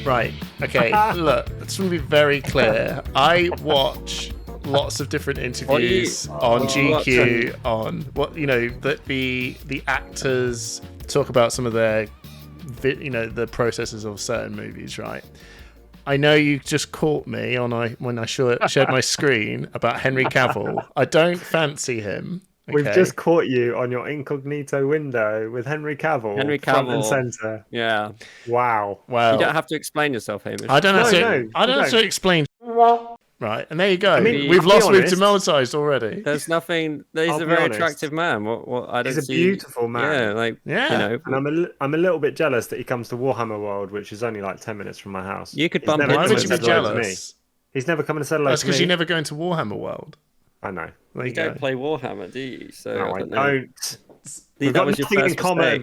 Right. Okay. Look, it's going to be very clear. I watch lots of different interviews on GQ, on what the actors talk about some of their, the processes of certain movies, right? I know you just caught me when I shared my screen about Henry Cavill. I don't fancy him. Okay. We've just caught you on your incognito window with Henry Cavill. Front and center. Yeah. Wow. You don't have to explain yourself, Hamish. I don't have to explain. Right, and there you go. I mean, we've demonetized already. There's nothing. He's a very attractive man. He's a beautiful man. Yeah, And I'm a little bit jealous that he comes to Warhammer World, which is only like 10 minutes from my house. You could bump. Why would you be jealous? He's never come and said hello to me. That's because you never go into Warhammer World. I know. You don't play Warhammer, do you? So no, I don't. That was your first mistake.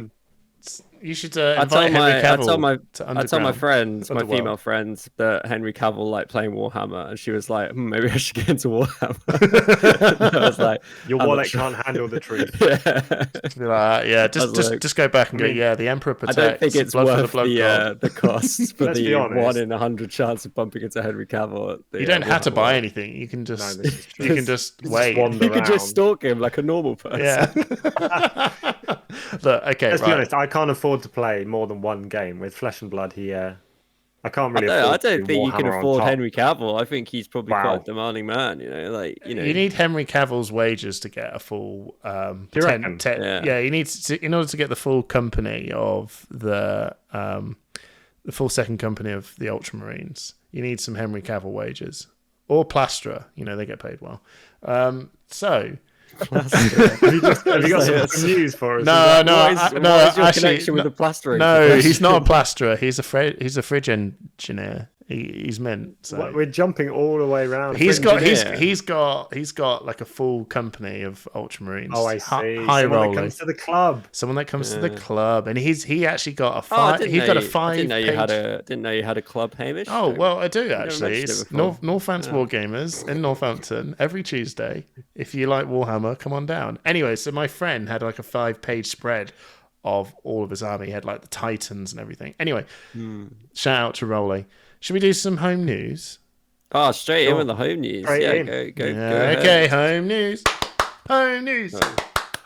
You should invite Henry Cavill I told my friends, my female friends, that Henry Cavill liked playing Warhammer, and she was like, maybe I should get into Warhammer. I was like, your wallet can't handle the truth. Just go back and go, the Emperor protects. I don't think it's worth the cost for the 1 in 100 chance of bumping into Henry Cavill. You don't have to buy anything. You can just wait. You can just stalk him like a normal person. Yeah. Look, okay. Let's be honest. I can't afford to play more than one game with Flesh and Blood here. I can't really. I don't think you can afford Henry Cavill. I think he's probably quite a demanding man. You need Henry Cavill's wages to get a full 10. Yeah, he needs to, in order to get the full company of the full second company of the Ultramarines. You need some Henry Cavill wages or Plasterer. They get paid well. Have you got some news for us? What is your connection with the plastering? No, he's not a plasterer. He's a fridge engineer. He's meant. So. We're jumping all the way around. He's got like a full company of Ultramarines. Oh, I see. High rollers. Someone that comes to the club. Someone that comes to the club, and he actually got a five. He got a 5. Didn't know you had a club, Hamish. Oh well, I do actually. It's Northants War Gamers in Northampton every Tuesday. If you like Warhammer, come on down. Anyway, so my friend had like a 5-page spread of all of his army. He had like the Titans and everything. Anyway, shout out to Rolly. Should we do some home news? Oh, straight in with the home news. Go okay, home news. Home news.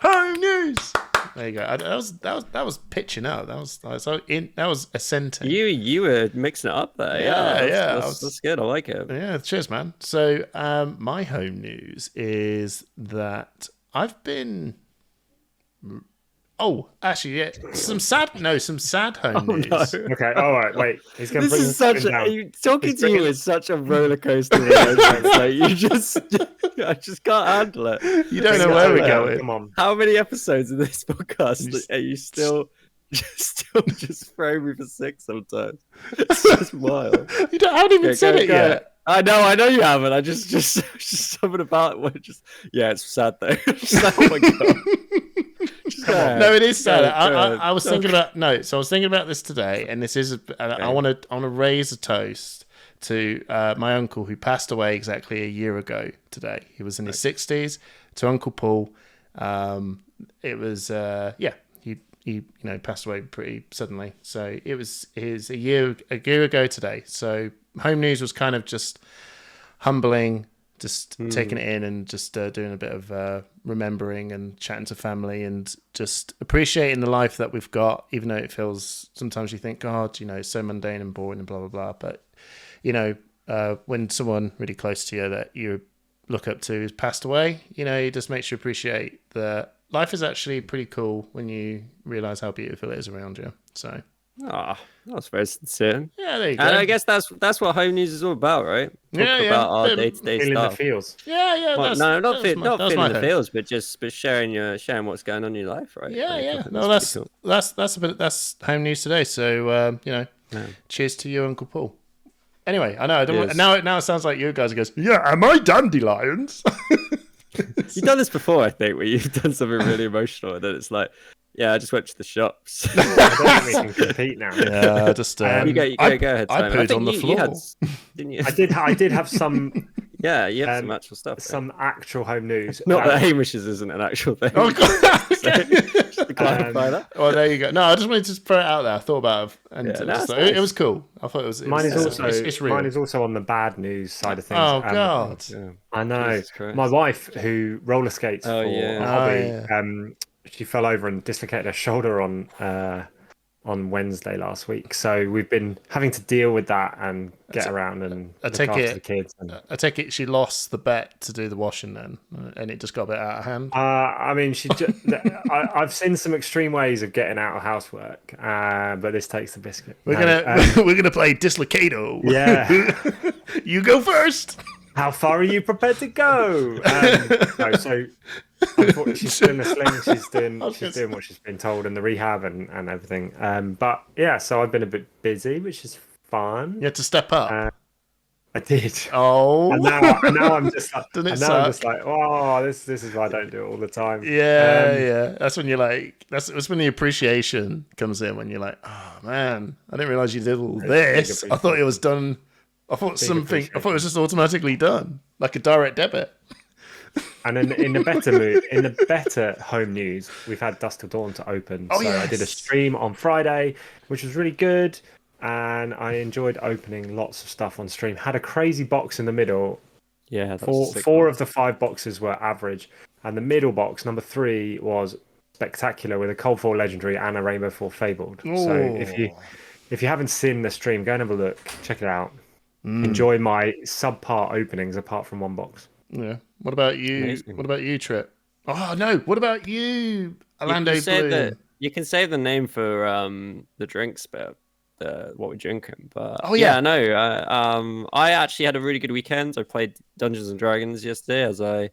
Home news. There you go. That was pitching up. That was ascending. You were mixing it up there. Yeah. That's good. I like it. Yeah, cheers, man. So, my home news is that I've been. Oh, actually, yeah. Some sad home news. No. Okay, all right, wait. He's going to bring this is talking to you is such a roller coaster. Like, I just can't handle it. You don't know where we're going. Come on. How many episodes of this podcast are you still just throwing me for 6 sometimes? It's just wild. You haven't even said it yet. I know you haven't. I just something about it. It's sad though. Oh my god. No, it is sad. I was thinking about I was thinking about this today, and this is. I want to raise a toast to my uncle who passed away exactly a year ago today. He was in his 60s. To Uncle Paul. It was he passed away pretty suddenly. So it was a year ago today. So home news was kind of just humbling. Just taking it in and just doing a bit of remembering and chatting to family and just appreciating the life that we've got, even though it feels sometimes you think, God, it's so mundane and boring and blah, blah, blah. But, when someone really close to you that you look up to has passed away, it just makes you appreciate that life is actually pretty cool when you realize how beautiful it is around you. So. That's very sincere. Yeah, there you go. And I guess that's what home news is all about, right? About our day-to-day stuff. The feels. Yeah. Well, not feeling the feels, but sharing what's going on in your life, right? Yeah. No, that's home news today. So cheers to you, Uncle Paul. Anyway, I know. I don't. Now it sounds like you guys are going. Yeah, am I dandelions? You've done this before, I think, where you've done something really emotional, and then it's like. Yeah, I just went to the shops. I don't think we can compete now. Yeah, just you go ahead. I pooed on the floor. Didn't you? I did have some Yeah, you have some actual stuff. Some actual home news. Not that Hamish's isn't an actual thing. Oh, God. Just to clarify that. Well, there you go. No, I just wanted to throw it out there. I thought about it, and nice. it was cool. I thought it was. Mine it's real. is also on the bad news side of things. Oh God! I know. My wife, who roller skates for a hobby, she fell over and dislocated her shoulder on Wednesday last week. So we've been having to deal with that and get around and look after the kids. I take it she lost the bet to do the washing then, and it just got a bit out of hand. I mean, I've seen some extreme ways of getting out of housework, but this takes the biscuit. We're gonna play Dislocato. Yeah, you go first. How far are you prepared to go? So unfortunately, she's still in a sling. She's doing what she's been told in the rehab and everything. But yeah, so I've been a bit busy, which is fun. You had to step up. I did. Oh, and now I'm just like, oh, this is why I don't do it all the time. Yeah. That's when you're like, that's when the appreciation comes in. When you're like, oh man, I didn't realize you did all this. I thought it was done. I thought it was just automatically done, like a direct debit. And in the better home news, we've had Dusk Till Dawn to open. I did a stream on Friday, which was really good, and I enjoyed opening lots of stuff on stream. Had a crazy box in the middle. Yeah, four of the 5 boxes were average, and the middle box, number 3, was spectacular with a Cold 4 Legendary and a Rainbow 4 Fabled. Ooh. So if you haven't seen the stream, go and have a look. Check it out. Enjoy my subpar openings apart from one box. Yeah. What about you? Amazing. What about you, Trip? Oh no. What about you, Orlando Bloom? You can save the name for the drinks bit, what we're drinking. But I actually had a really good weekend. I played Dungeons and Dragons yesterday, as I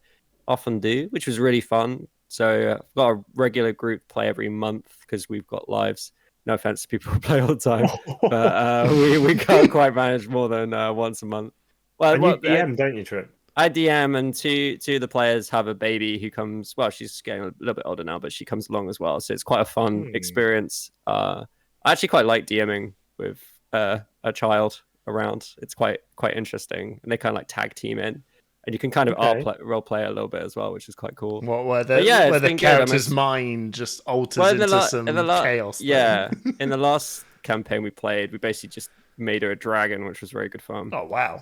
often do, which was really fun. So I've got a regular group play every month because we've got lives. No offense to people who play all the time, but we can't quite manage more than once a month. Well, you DM, don't you, Trip? I DM, and two of the players have a baby who comes. Well, she's getting a little bit older now, but she comes along as well. So it's quite a fun experience. I actually quite like DMing with a child around. It's quite interesting, and they kind of like tag team in. And you can kind of role play a little bit as well, which is quite cool. Where the character's mind just alters into some chaos. Yeah, in the last campaign we played, we basically just made her a dragon, which was very good fun. Oh, wow.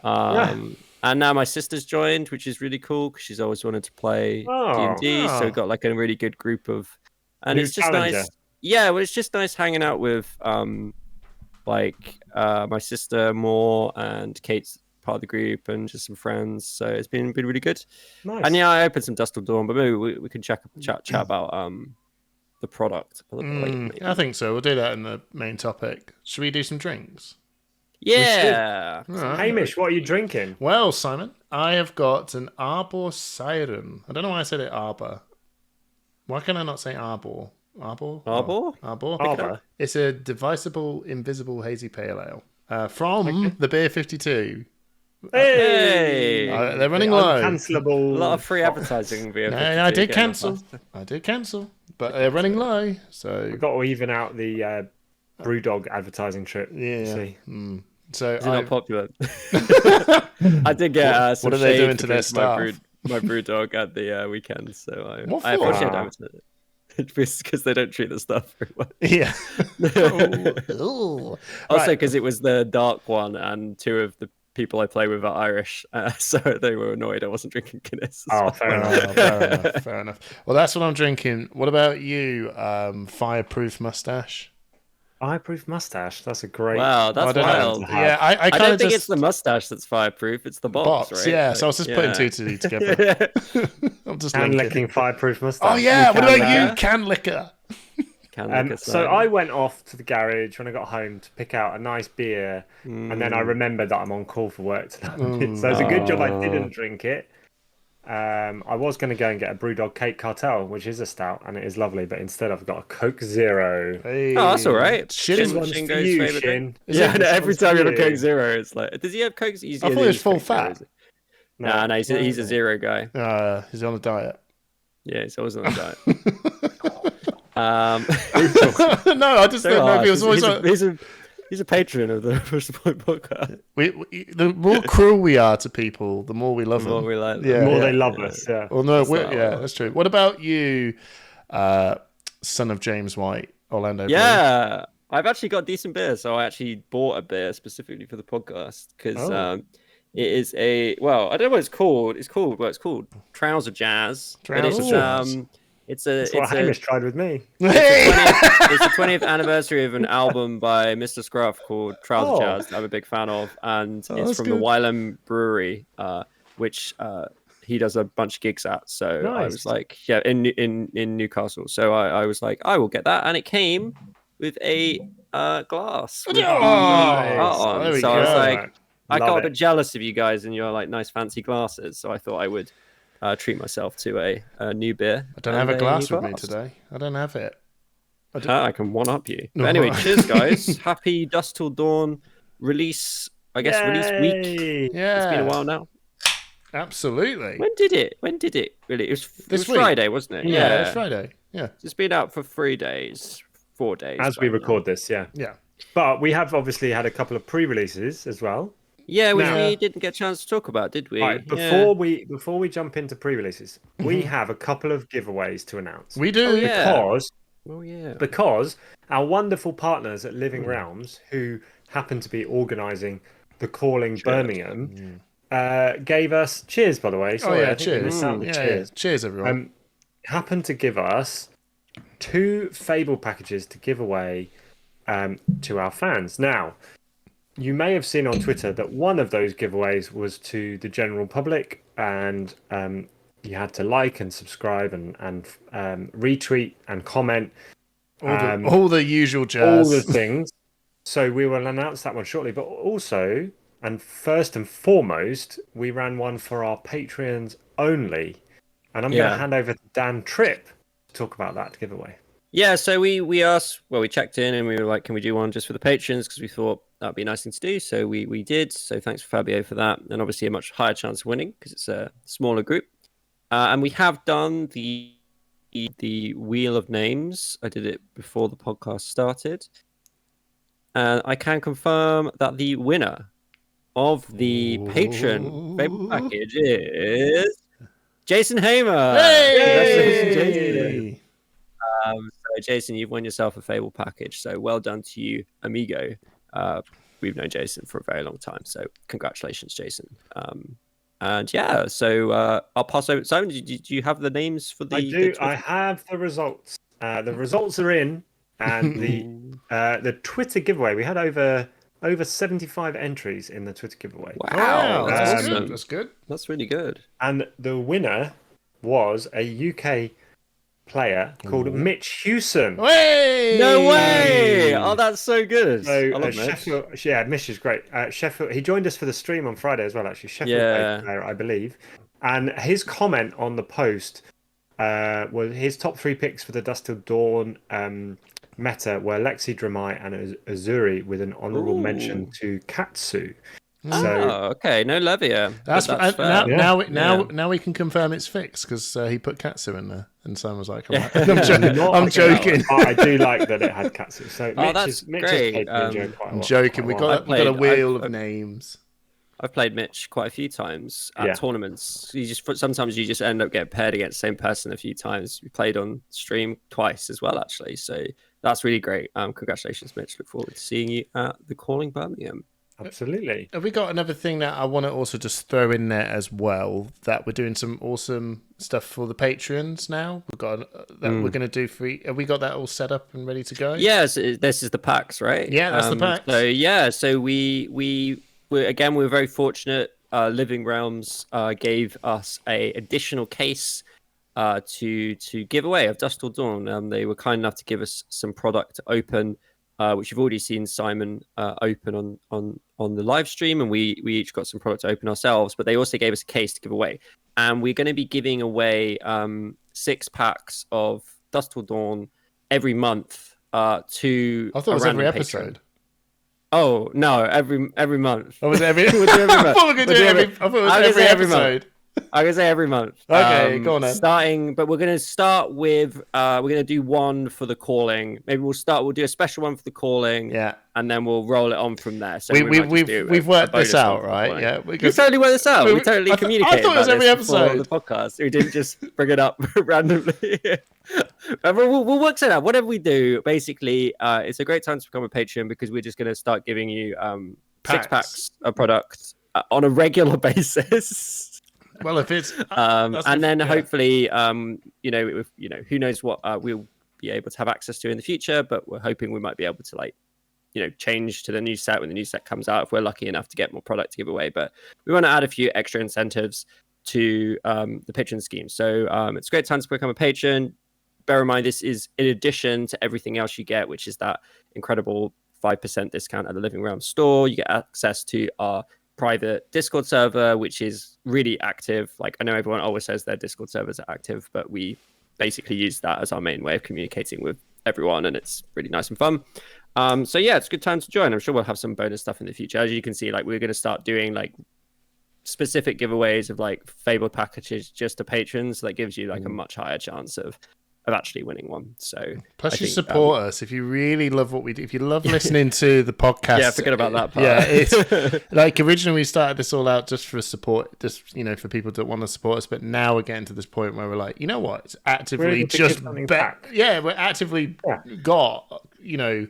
And now my sister's joined, which is really cool because she's always wanted to play D&D. So we've got like a really good group of... And it's just nice. Yeah, well, it's just nice hanging out with my sister more, and Kate's part of the group, and just some friends. So it's been really good. Nice. And yeah, I opened some Dusk Till Dawn, but maybe we can chat about the product. I think so. We'll do that in the main topic. Should we do some drinks? Yeah. Right. Hamish, what are you drinking? Well, Simon, I have got an Arbor Siren. I don't know why I said it Arbor. Why can I not say Arbor? Arbor? Arbor. It's a divisible, invisible hazy pale ale from the Beer 52. Hey! They're running low. Uncancelable. A lot of free advertising. I did cancel, but they're running low. So we've got to even out the Brewdog advertising trip. Yeah. So it's not popular. I did get some what are they doing to their staff? My Brewdog at the weekend. So I appreciate it. Because they don't treat the stuff very well. Yeah. Also, because it was the dark one, and 2 of the people I play with are Irish, so they were annoyed I wasn't drinking Guinness. Fair enough. Well, that's what I'm drinking. What about you, Fireproof Mustache? Fireproof Mustache. That's a great. Wow, that's wild. Yeah, I don't think it's the mustache that's fireproof. It's the box, right? Yeah, so I was just putting 2 together. I'm just licking Fireproof Mustache. Oh yeah, what about you, can licker? So I went off to the garage when I got home to pick out a nice beer, and then I remembered that I'm on call for work tonight. So it's a good job I didn't drink it. I was going to go and get a Brewdog Cake Cartel, which is a stout, and it is lovely, but instead I've got a Coke Zero. Hey. Oh, that's all right. Shin one's for you, Shin. Yeah, every time you have a Coke Zero, it's like, does he have Coke? I thought it was full fat. No, he's a zero guy. He's on a diet. Yeah, he's always on a diet. No, I just don't know if he was always He's a patron of the Push the Point podcast. The more cruel we are to people, the more we love them. The more we like them. The more they love us. Yeah. Well, no, that's true. What about you, son of James White, Orlando? Yeah, I've actually got decent beer, so I actually bought a beer specifically for the podcast because it is I don't know what it's called. It's called Trouser Jazz. It's what Hamish tried with me. It's the 20th anniversary of an album by Mr. Scruff called Trouser Jazz that I'm a big fan of, and it's from the Wylam Brewery, which he does a bunch of gigs at. So nice. I was like, in Newcastle. So I was like, I will get that, and it came with a glass. Nice. There we go. I was like, I got a bit it. jealous of you guys and your like nice fancy glasses, so I thought I would treat myself to a new beer. I don't have a glass with me today. I don't have it. I can one up you. But anyway, cheers, guys. Happy Dusk Till Dawn release. I guess release week. Yeah, it's been a while now. Absolutely. When did it really? It was Friday, wasn't it? Yeah, it's Friday. Yeah, it's been out for 4 days. As we record this, yeah. But we have obviously had a couple of pre-releases as well. Yeah, which we didn't get a chance to talk about, did we? Right, before we jump into pre-releases, we have a couple of giveaways to announce. We do because our wonderful partners at Living Realms, who happen to be organising the Calling Birmingham, gave us cheers. By the way, sorry, cheers! Cheers, everyone. Happened to give us 2 Fable packages to give away to our fans. Now, you may have seen on Twitter that one of those giveaways was to the general public, and you had to like and subscribe and retweet and comment. All the usual jazz. All the things. So we will announce that one shortly. But also, and first and foremost, we ran one for our Patreons only. And I'm going to hand over to Dan Tripp to talk about that giveaway. Yeah, so we asked, we checked in and we were like, can we do one just for the patrons? Because we thought that'd be a nice thing to do. So we did. So thanks for Fabio for that. And obviously a much higher chance of winning because it's a smaller group. And we have done the Wheel of Names. I did it before the podcast started. And I can confirm that the winner of the patron Fable package is Jason Hamer. Hey! Jason. So Jason, you've won yourself a Fable package. So well done to you, amigo. We've known Jason for a very long time. So congratulations, Jason. And yeah, so I'll pass over. Simon, do you have the names for the? I do. I have the results. The results are in, and the Twitter giveaway. We had over 75 entries in the Twitter giveaway. Wow, that's good. That's good. That's really good. And the winner was a UK player called Mitch Hewson. Hey! No way! Oh, that's so good. So, I love Sheffield, Mitch is great. Sheffield, he joined us for the stream on Friday as well, actually. Sheffield player, I believe. And his comment on the post was his top 3 picks for the Dusk Till Dawn meta were Lexi Dramai and Azuri, with an honourable mention to Katsu. Okay, no Levia. Now we can confirm it's fixed because he put Katsu in there, and someone was like, "I'm joking." I do like that it had Katsu. So that's great. I'm joking. We got a wheel of names. I've played Mitch quite a few times at tournaments. Sometimes you just end up getting paired against the same person a few times. We played on stream twice as well, actually. So that's really great. Congratulations, Mitch. Look forward to seeing you at the Calling Birmingham. Absolutely. Have we got another thing that I want to also just throw in there as well? That we're doing some awesome stuff for the Patreons now. We've got that we're going to do free. Have we got that all set up and ready to go? Yes, this is the packs, right? Yeah, that's the packs. So we're very fortunate. Living Realms gave us a additional case to give away of Dusk Till Dawn. They were kind enough to give us some product to open. Which you've already seen Simon open on the live stream, and we each got some product to open ourselves, but they also gave us a case to give away. And we're going to be giving away 6 packs of Dusk Till Dawn every month to I thought it was every episode. Patron. Oh, no, every month. Oh, was it every month? I thought we were going to do every episode. I can say every month. Okay, go on then. But we're going to start with we're going to do one for the Calling. Maybe we'll do a special one for the Calling. Yeah. and then we'll roll it on from there. So we've worked this out, right? Yeah, we totally worked this out. We totally communicated. I thought it was every episode of the podcast. We didn't just bring it up randomly. We'll work it out. Whatever we do, basically, it's a great time to become a patron because we're just going to start giving you 6 packs of products on a regular basis. Well, if it's and then hopefully, who knows what we'll be able to have access to in the future, but we're hoping we might be able to change to the new set when the new set comes out if we're lucky enough to get more product to give away. But we want to add a few extra incentives to the patron scheme. So it's a great time to become a patron. Bear in mind, this is in addition to everything else you get, which is that incredible 5% discount at the Living Realm store. You get access to our private Discord server, which is really active. Like, I know everyone always says their Discord servers are active, but we basically use that as our main way of communicating with everyone, and it's really nice and fun. So yeah, it's a good time to join. I'm sure we'll have some bonus stuff in the future. As you can see, we're going to start doing specific giveaways of Fable packages just to patrons. So that gives you a much higher chance of actually winning one. So plus you support us if you really love what we do. If you love listening to the podcast, yeah, forget about that part. Yeah, it's originally we started this all out just for support, just for people that want to support us. But now we're getting to this point where we're like, you know what? It's actively we're actively got a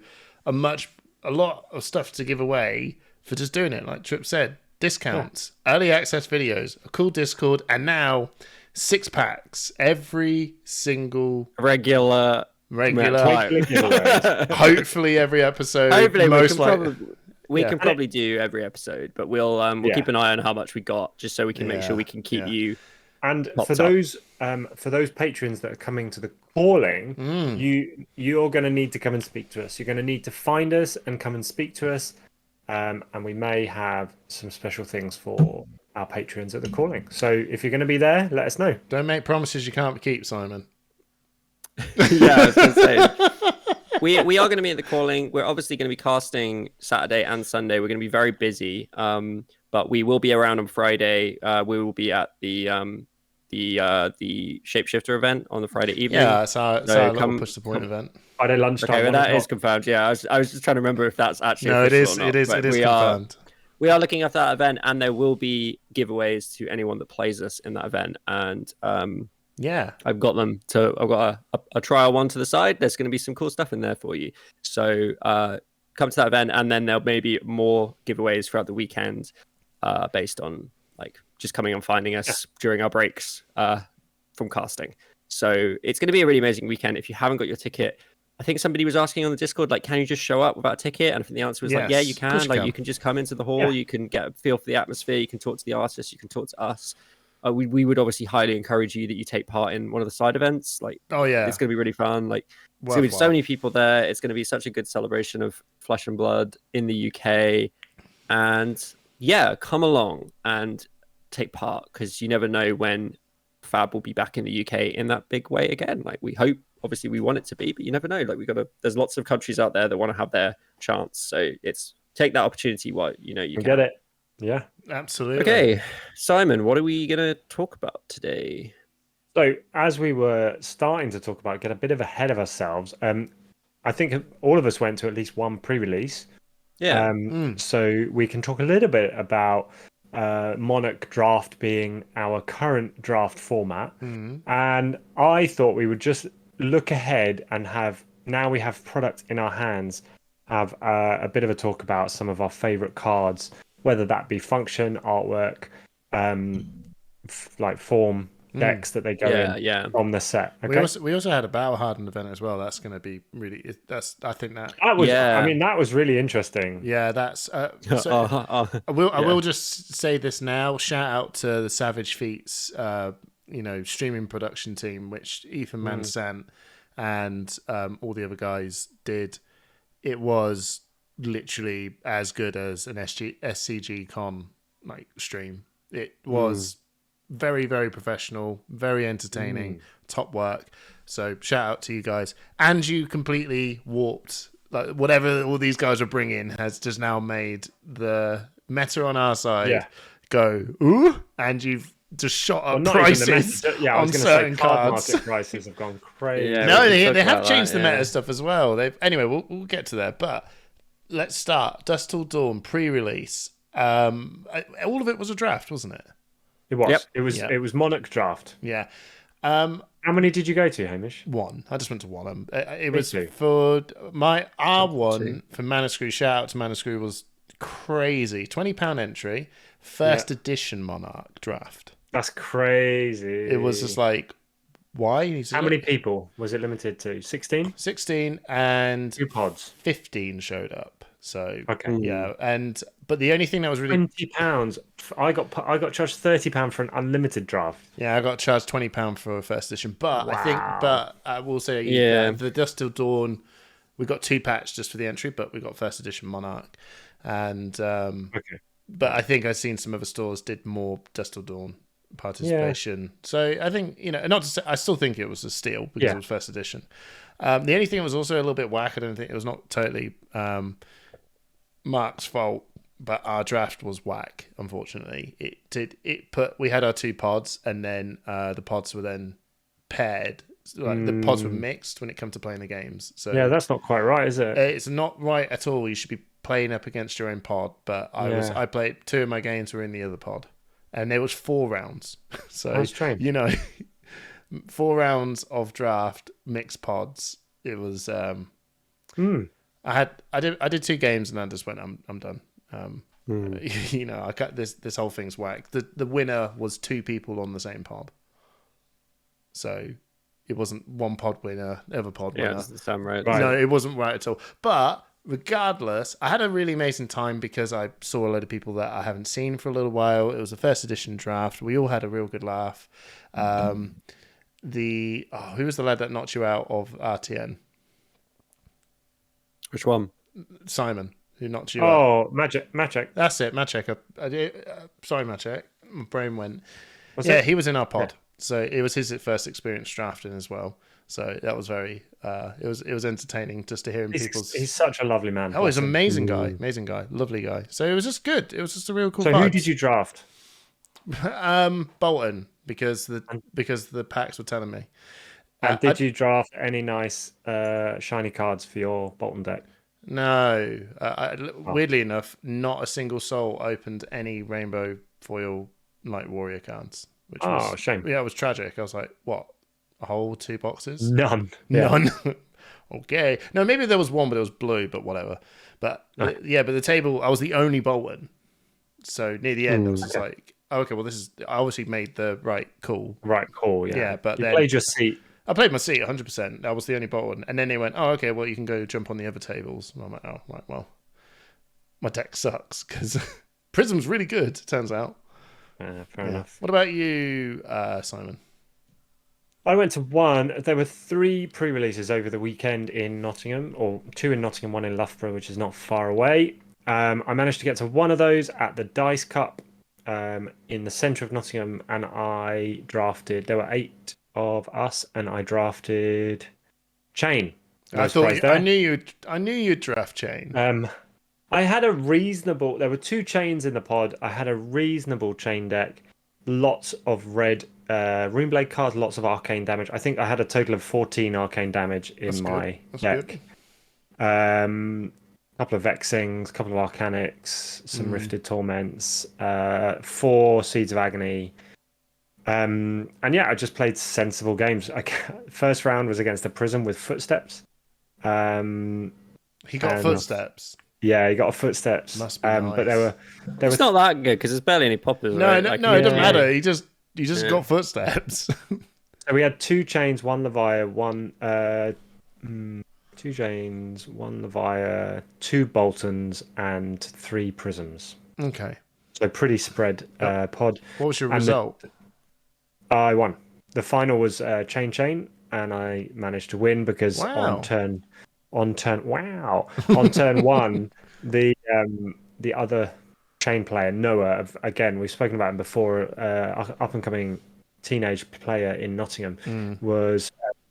lot of stuff to give away for just doing it. Like Trip said, discounts, early access videos, a cool Discord, and now 6 packs every single regular hopefully every episode. We can probably do every episode, but we'll keep an eye on how much we got, just so we can make sure we can keep you. And for those patrons that are coming to the calling, you're going to need to come and speak to us. You're going to need to find us and come and speak to us, and we may have some special things for our patrons at the calling. So if you're going to be there, let us know. Don't make promises you can't keep, Simon. Yeah, I was going to say. We are going to be at the calling. We're obviously going to be casting Saturday and Sunday. We're going to be very busy, but we will be around on Friday. We will be at the Shapeshifter event on the Friday evening. Yeah, it's our little Push the Point event. Friday lunchtime. Okay, well, that is confirmed. Yeah, I was just trying to remember if that's actually no, it is. Or not, it is confirmed. We are looking at that event, and there will be giveaways to anyone that plays us in that event. And I've got them. So I've got a trial one to the side. There's going to be some cool stuff in there for you. So come to that event, and then there'll maybe more giveaways throughout the weekend, based on just coming and finding us during our breaks from casting. So it's going to be a really amazing weekend. If you haven't got your ticket, I think somebody was asking on the Discord, can you just show up without a ticket? And I think the answer was yeah, you can. You can just come into the hall. Yeah. You can get a feel for the atmosphere. You can talk to the artists. You can talk to us. We would obviously highly encourage you that you take part in one of the side events. It's going to be really fun. There's going to be so many people there. It's going to be such a good celebration of Flesh and Blood in the UK. And yeah, come along and take part, because you never know when Fab will be back in the UK in that big way again. We hope. Obviously, we want it to be, but you never know. There's lots of countries out there that want to have their chance. So take that opportunity while you can get it. Yeah, absolutely. Okay, Simon, what are we going to talk about today? So, as we were starting to talk about, get a bit of ahead of ourselves. I think all of us went to at least one pre-release. Yeah. So we can talk a little bit about Monarch Draft being our current draft format, and I thought we would just look ahead and now we have product in our hands, have a bit of a talk about some of our favorite cards, whether that be function, artwork, form decks that they go in from the set. Okay? We also had a battle hardened event as well. That's going to be really. I think that was. I mean, that was really interesting. Yeah, that's. I will just say this now. Shout out to the Savage Feats, streaming production team, which Ethan Mann sent, and all the other guys did. It was literally as good as an SCG con stream. It was very, very professional, very entertaining, top work. So shout out to you guys. And you completely warped whatever all these guys were bringing has just now made the meta on our side go ooh, and you've just shot up prices on certain cards. Market prices have gone crazy. No, they have changed the meta stuff as well. Anyway, we'll get to that, but let's start. Dusk Till Dawn pre-release. All of it was a draft, wasn't it? It was. Yep. It was Monarch draft. Yeah. How many did you go to, Hamish? One. I just went to one. It was for my R1 for Manuscrew. Shout out to Manuscrew, was crazy. £20 entry, first edition Monarch draft. That's crazy. It was just like, why? How many people was it limited to? 16? 16 and 2 pods. 15 showed up. So okay, yeah, but the only thing that was really £20. I got charged £30 for an unlimited draft. Yeah, I got charged £20 for a first edition. But I will say, the Dusk Till Dawn, we got 2 packs just for the entry, but we got first edition Monarch, and but I think I've seen some other stores did more Dusk Till Dawn participation. Yeah. So I think, not to say, I still think it was a steal because it was first edition. The only thing that was also a little bit whack, I don't think it was not totally Mark's fault, but our draft was whack. Unfortunately, we had our 2 pods, and then the pods were then paired. Like the pods were mixed when it comes to playing the games. So yeah, that's not quite right, is it? It's not right at all. You should be playing up against your own pod. But I played 2 of my games were in the other pod, and there was 4 rounds. So 4 rounds of draft mixed pods. It was I did 2 games and then just went, I'm done. I cut this whole thing's whack. The winner was 2 people on the same pod, so it wasn't one pod winner, other pod winner. Yeah, it doesn't sound right. No, it wasn't right at all. But regardless, I had a really amazing time because I saw a load of people that I haven't seen for a little while. It was a first edition draft. We all had a real good laugh. Who was the lad that knocked you out of RTN? Which one? Simon, who knocked you out. Oh, Maciek. That's it, Maciek. Sorry, Maciek. My brain went. He was in our pod. Yeah. So it was his first experience drafting as well. So that was very, it was entertaining just to hear him. He's such a lovely man. Oh, he's an amazing guy, lovely guy. So it was just good. It was just a real cool. So who did you draft? Bolton, because the packs were telling me. And did you draft any nice shiny cards for your Bolton deck? No. Weirdly enough, not a single soul opened any rainbow foil Light Warrior cards. Which was shame. Yeah, it was tragic. I was like, what? A whole 2 boxes? None. Okay. No, maybe there was one, but it was blue, but whatever. But but the table, I was the only Bolton. So near the end, I was just like, okay, well, I obviously made the right call. Right call, yeah. Yeah, but you played your seat. I played my seat 100%. I was the only Bolton. And then they went, oh, okay, well, you can go jump on the other tables. And I'm like, oh, right, well, my deck sucks because Prism's really good, turns out. Fair enough. What about you, Simon? I went to one. There were 3 pre-releases over the weekend in Nottingham, or 2 in Nottingham, 1 in Loughborough, which is not far away. I managed to get to one of those at the Dice Cup in the centre of Nottingham, and I drafted. There were 8 of us, and I drafted Chain. I knew you'd draft Chain. I had a reasonable. There were 2 chains in the pod. I had a reasonable chain deck. Lots of red Runeblade cards, lots of arcane damage. I think I had a total of 14 arcane damage in my deck. Couple of Vexings, couple of Arcanics, some Rifted Torments, 4 Seeds of Agony. And I just played sensible games. First round was against the Prism with Footsteps. He got Footsteps. Yeah, he got a Footsteps. Must be nice. But it's not that good because there's barely any poppers. No, right? no, it doesn't matter. He just got Footsteps. So we had 2 chains, 1 Leviah, 2 chains, 1 Leviah, 2 Boltons, and 3 Prisms. Okay. So pretty spread pod. What was your result? I won. The final was Chain, and I managed to win because on turn 1, the other Chain player, Noah, again, we've spoken about him before, up and coming teenage player in Nottingham,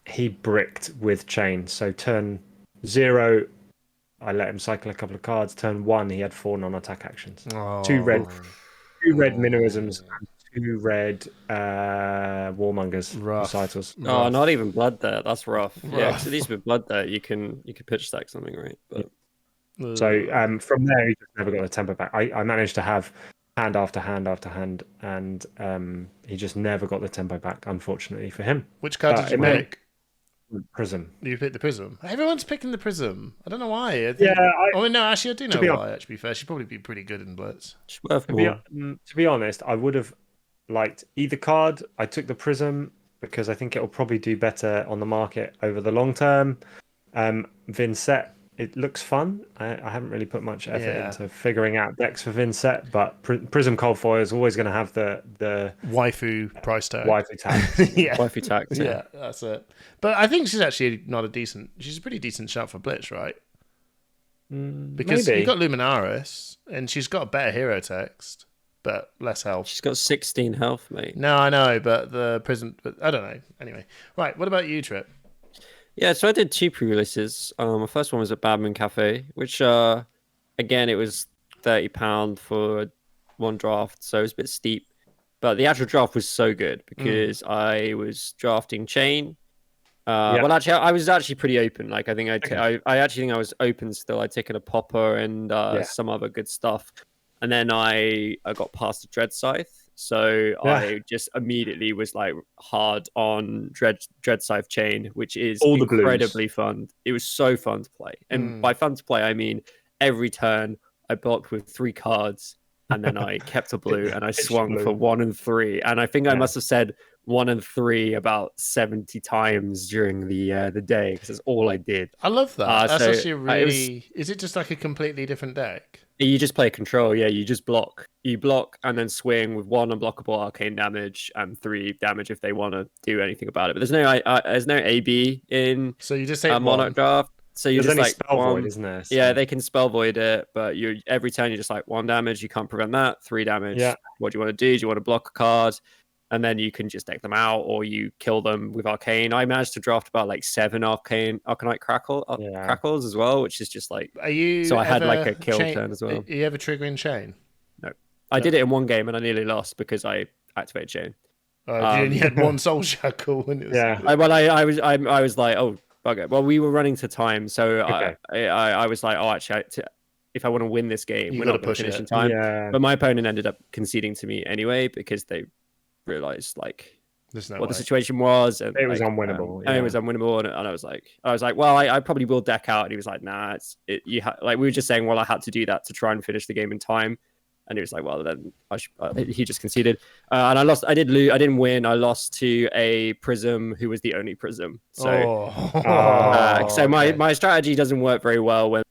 he bricked with Chain. So turn 0, I let him cycle a couple of cards. Turn 1, he had 4 non-attack actions. 2 red Minoisms, and 2 red Warmongers. Recitals. Oh, not even Blood there. That's rough. Yeah, so these with Blood there, you can pitch stack something, right? But So from there, he just never got the tempo back. I managed to have hand after hand after hand, and he just never got the tempo back, unfortunately for him. Which card did you pick? Prism. You picked the Prism. Everyone's picking the Prism. I don't know why. No, actually, I do know why. To be fair, she'd probably be pretty good in Blitz. To be honest, I would have liked either card. I took the Prism because I think it will probably do better on the market over the long term. Vincent, it looks fun. I haven't really put much effort into figuring out decks for Vincent, but Prism Cold Foil is always going to have the waifu price tag. Waifu tag. Waifu tag. Yeah, that's it. But I think she's actually she's a pretty decent shot for Blitz, right? Because you've got Luminaris, and she's got a better hero text, but less health. She's got 16 health, mate. No, I know, but the Prism... But I don't know. Anyway. Right, what about you, Trip? Yeah, so I did 2 pre-releases. My first one was at Badman Cafe, which, again, it was £30 for one draft, so it was a bit steep. But the actual draft was so good because I was drafting Chain. Well, actually, I was actually pretty open. Like, I think I actually think I was open still. I'd taken a Popper and some other good stuff. And then I got past the Dread Scythe. So I just immediately was like hard on Dread Scythe Chain, which is incredibly fun. It was so fun to play. And by fun to play, I mean every turn I blocked with 3 cards and then I kept a blue and I swung for 1 and 3. And I think I must have said 1 and 3 about 70 times during the day because that's all I did. I love that. That's actually really... Is it just like a completely different deck? You just play control, you just block. You block and then swing with 1 unblockable arcane damage and 3 damage if they want to do anything about it. But there's no AB in so you just say Monarch draft. So you're just like spell void, isn't there? So... Yeah, they can spell void it, but every turn you're just like 1 damage. You can't prevent that. 3 damage. Yeah. What do you want to do? Do you want to block a card? And then you can just deck them out, or you kill them with Arcane. I managed to draft about like 7 Arcanite Crackles as well, which is just like... So I had like a kill turn as well. Are you ever triggering Chain? No. I did it in one game and I nearly lost because I activated Chain. You only had 1 Soul Shackle. When it was... Yeah. I was like, oh, bugger. Well, we were running to time, so I was like, oh, actually, if I want to win this game, we're not going to finish in time. Yeah. But my opponent ended up conceding to me anyway because they realized like what the situation was, and it was unwinnable. And it was unwinnable, and I was like, well, I probably will deck out. And he was like, nah, we were just saying, well, I had to do that to try and finish the game in time. And he was like, well, then he just conceded, and I lost. I didn't win. I lost to a Prism who was the only Prism. So, so my strategy doesn't work very well when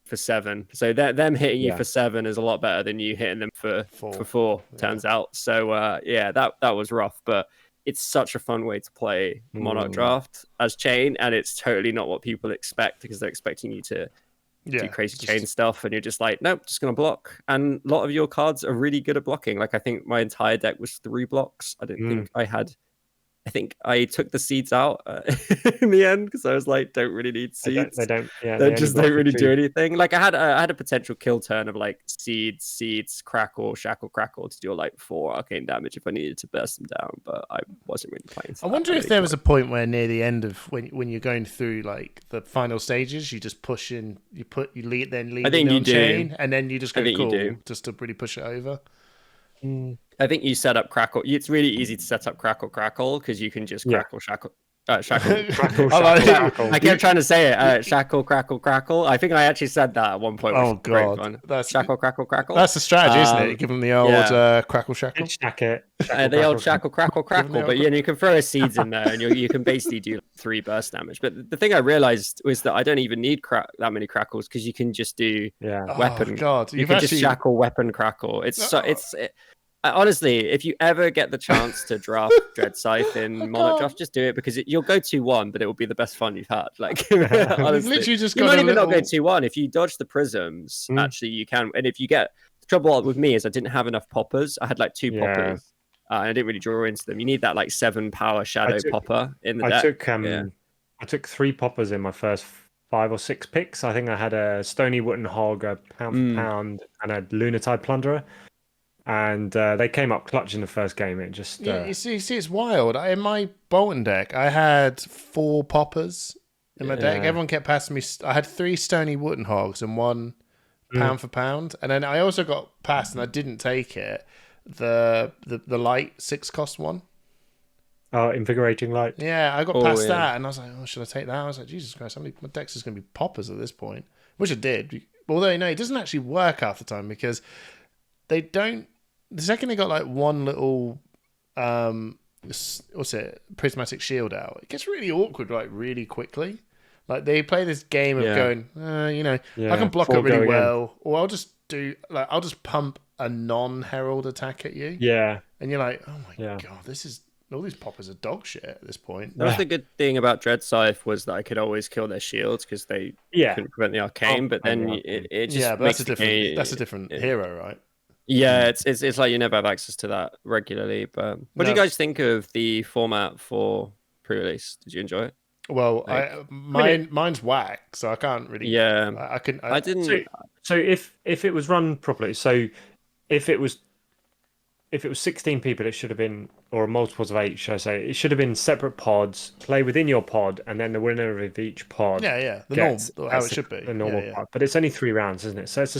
for 7. So them hitting you for 7 is a lot better than you hitting them for 4. Turns out. So that was rough, but it's such a fun way to play Monarch draft as Chain, and it's totally not what people expect because they're expecting you to do crazy Chain stuff, and you're just like, nope, just gonna block. And a lot of your cards are really good at blocking. Like I think my entire deck was 3 blocks. I didn't think I had. I think I took the seeds out in the end because I was like, don't really need seeds. They don't really do anything. Like I had a potential kill turn of like seeds, crackle, shackle, crackle to do like 4 arcane damage if I needed to burst them down, but I wasn't really playing. I wonder if there was a point where near the end of when you're going through like the final stages, you just push in, you lead I think you do. Chain, and then you just go cool just to really push it over. I think you set up Crackle. It's really easy to set up Crackle because you can just Crackle, Shackle. Shackle. I kept trying to say it. Shackle, Crackle. I think I actually said that at one point. Oh god, that's Shackle, Crackle. That's the strategy, isn't it? Give them the old Crackle, Shackle. The old Shackle, Crackle. But you can throw seeds in there, and you can basically do 3 burst damage. But the thing I realized was that I don't even need that many Crackles because you can just do weapon. Oh god, you can just Shackle, weapon, Crackle. Honestly, if you ever get the chance to draft Dread Scythe in Monarch draft, just do it because you'll go 2-1, but it will be the best fun you've had. Like, honestly, literally just you might even not go 2-1 if you dodge the prisms. Actually, you can, and if you get the trouble with me is I didn't have enough poppers. I had like 2 poppers, and I didn't really draw into them. You need that like 7 power shadow popper in the deck. I took 3 poppers in my first 5 or 6 picks. I think I had a Stony Wooden Hog, a Pound for Pound, and a Lunatide Plunderer. And they came up clutch in the first game. It just you see, it's wild. In my Bolton deck, I had 4 poppers in my deck. Everyone kept passing me. I had 3 Stony Wooden Hogs and 1 pound for pound, and then I also got passed, and I didn't take it. The light 6 cost one. Oh, invigorating light. Yeah, I got past that, and I was like, "Oh, should I take that?" I was like, "Jesus Christ, my deck's is going to be poppers at this point," which it did. Although it doesn't actually work half the time because they don't. The second they got like one little, prismatic shield out, it gets really awkward, like really quickly. Like they play this game of going, I can block it really well, or I'll just pump a non-herald attack at you. Yeah, and you're like, oh my god, this is. All these poppers are dog shit at this point. That was the good thing about Dread Scythe was that I could always kill their shields because they couldn't prevent the arcane. But then it just makes that's a different hero, right? Yeah, it's like you never have access to that regularly. But what do you guys think of the format for pre-release? Did you enjoy it? Well, mine's whack, so I can't really. Yeah, I didn't. So if it was run properly, so if it was 16 people, it should have been, or multiples of 8, should I say? It should have been separate pods, play within your pod, and then the winner of each pod. Yeah, how it should be. The normal pod. But it's only 3 rounds, isn't it? So it's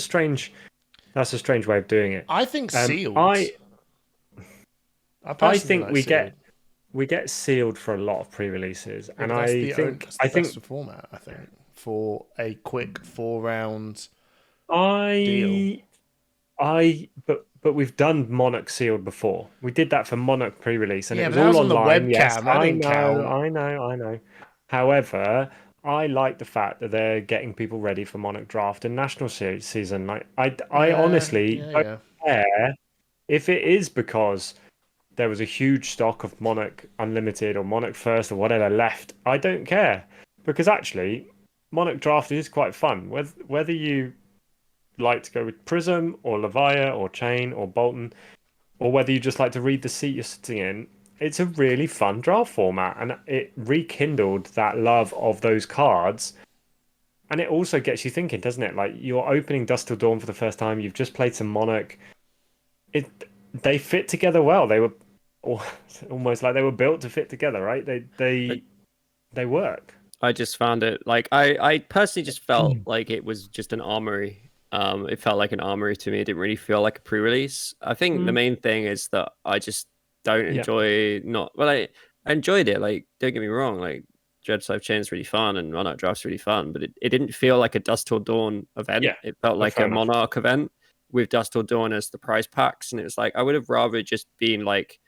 that's a strange way of doing it. I think sealed. I think we get sealed for a lot of pre-releases, and I think that's the format. I think for a quick 4 rounds deal. But we've done Monarch sealed before. We did that for Monarch pre-release, and it was all online. On the webcam. Yes, I know. However, I like the fact that they're getting people ready for Monarch draft and national series season. Like, I honestly don't care if it is because there was a huge stock of Monarch Unlimited or Monarch First or whatever left. I don't care, because actually, Monarch draft is quite fun. Whether you like to go with Prism or Levia or Chain or Bolton, or whether you just like to read the seat you're sitting in, it's a really fun draft format, and it rekindled that love of those cards. And it also gets you thinking, doesn't it? Like, you're opening Dusk Till Dawn for the first time, you've just played some Monarch. They fit together well. They were almost like they were built to fit together, right? They work. I just found it like I personally just felt like it was just an armory. It felt like an armory to me. It didn't really feel like a pre-release. I think the main thing is that I just don't enjoy I enjoyed it. Like, don't get me wrong, like Dread Scythe Chain is really fun and Monarch Draft's really fun, but it didn't feel like a Dusk Till Dawn event. Yeah, it felt like a Monarch event with Dusk Till Dawn as the prize packs, and it was like I would have rather just been like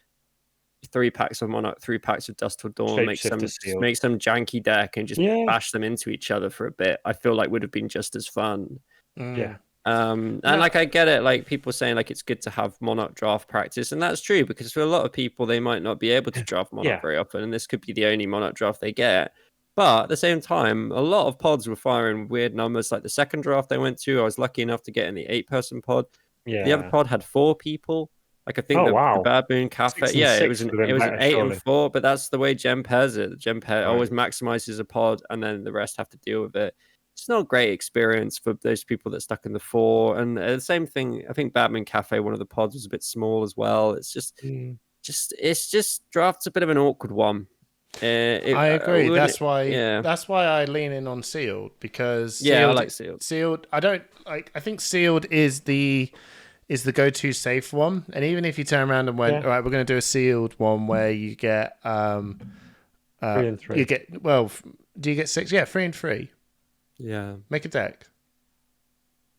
3 packs of Monarch, 3 packs of Dusk Till Dawn, make some janky deck and just bash them into each other for a bit. I feel like would have been just as fun. Yeah. And like I get it, like people saying like it's good to have Monarch draft practice, and that's true because for a lot of people they might not be able to draft Monarch very often, and this could be the only Monarch draft they get. But at the same time, a lot of pods were firing weird numbers. Like the second draft I went to, I was lucky enough to get in the 8-person pod. Yeah. The other pod had 4 people. Like I think the Bad Moon Cafe, it was an 8 and 4, but that's the way Gem pairs it. Gem pair always maximizes a pod, and then the rest have to deal with it. It's not a great experience for those people that stuck in the 4. And the same thing, I think Batman Cafe, one of the pods, was a bit small as well. It's just draft's a bit of an awkward one. I agree. That's why I lean in on sealed, because I like sealed. Sealed, I think sealed is the go-to safe one. And even if you turn around and went, all right, we're going to do a sealed one where you get 3 and 3. You get do you get 6? Yeah, 3 and 3. Yeah, make a deck.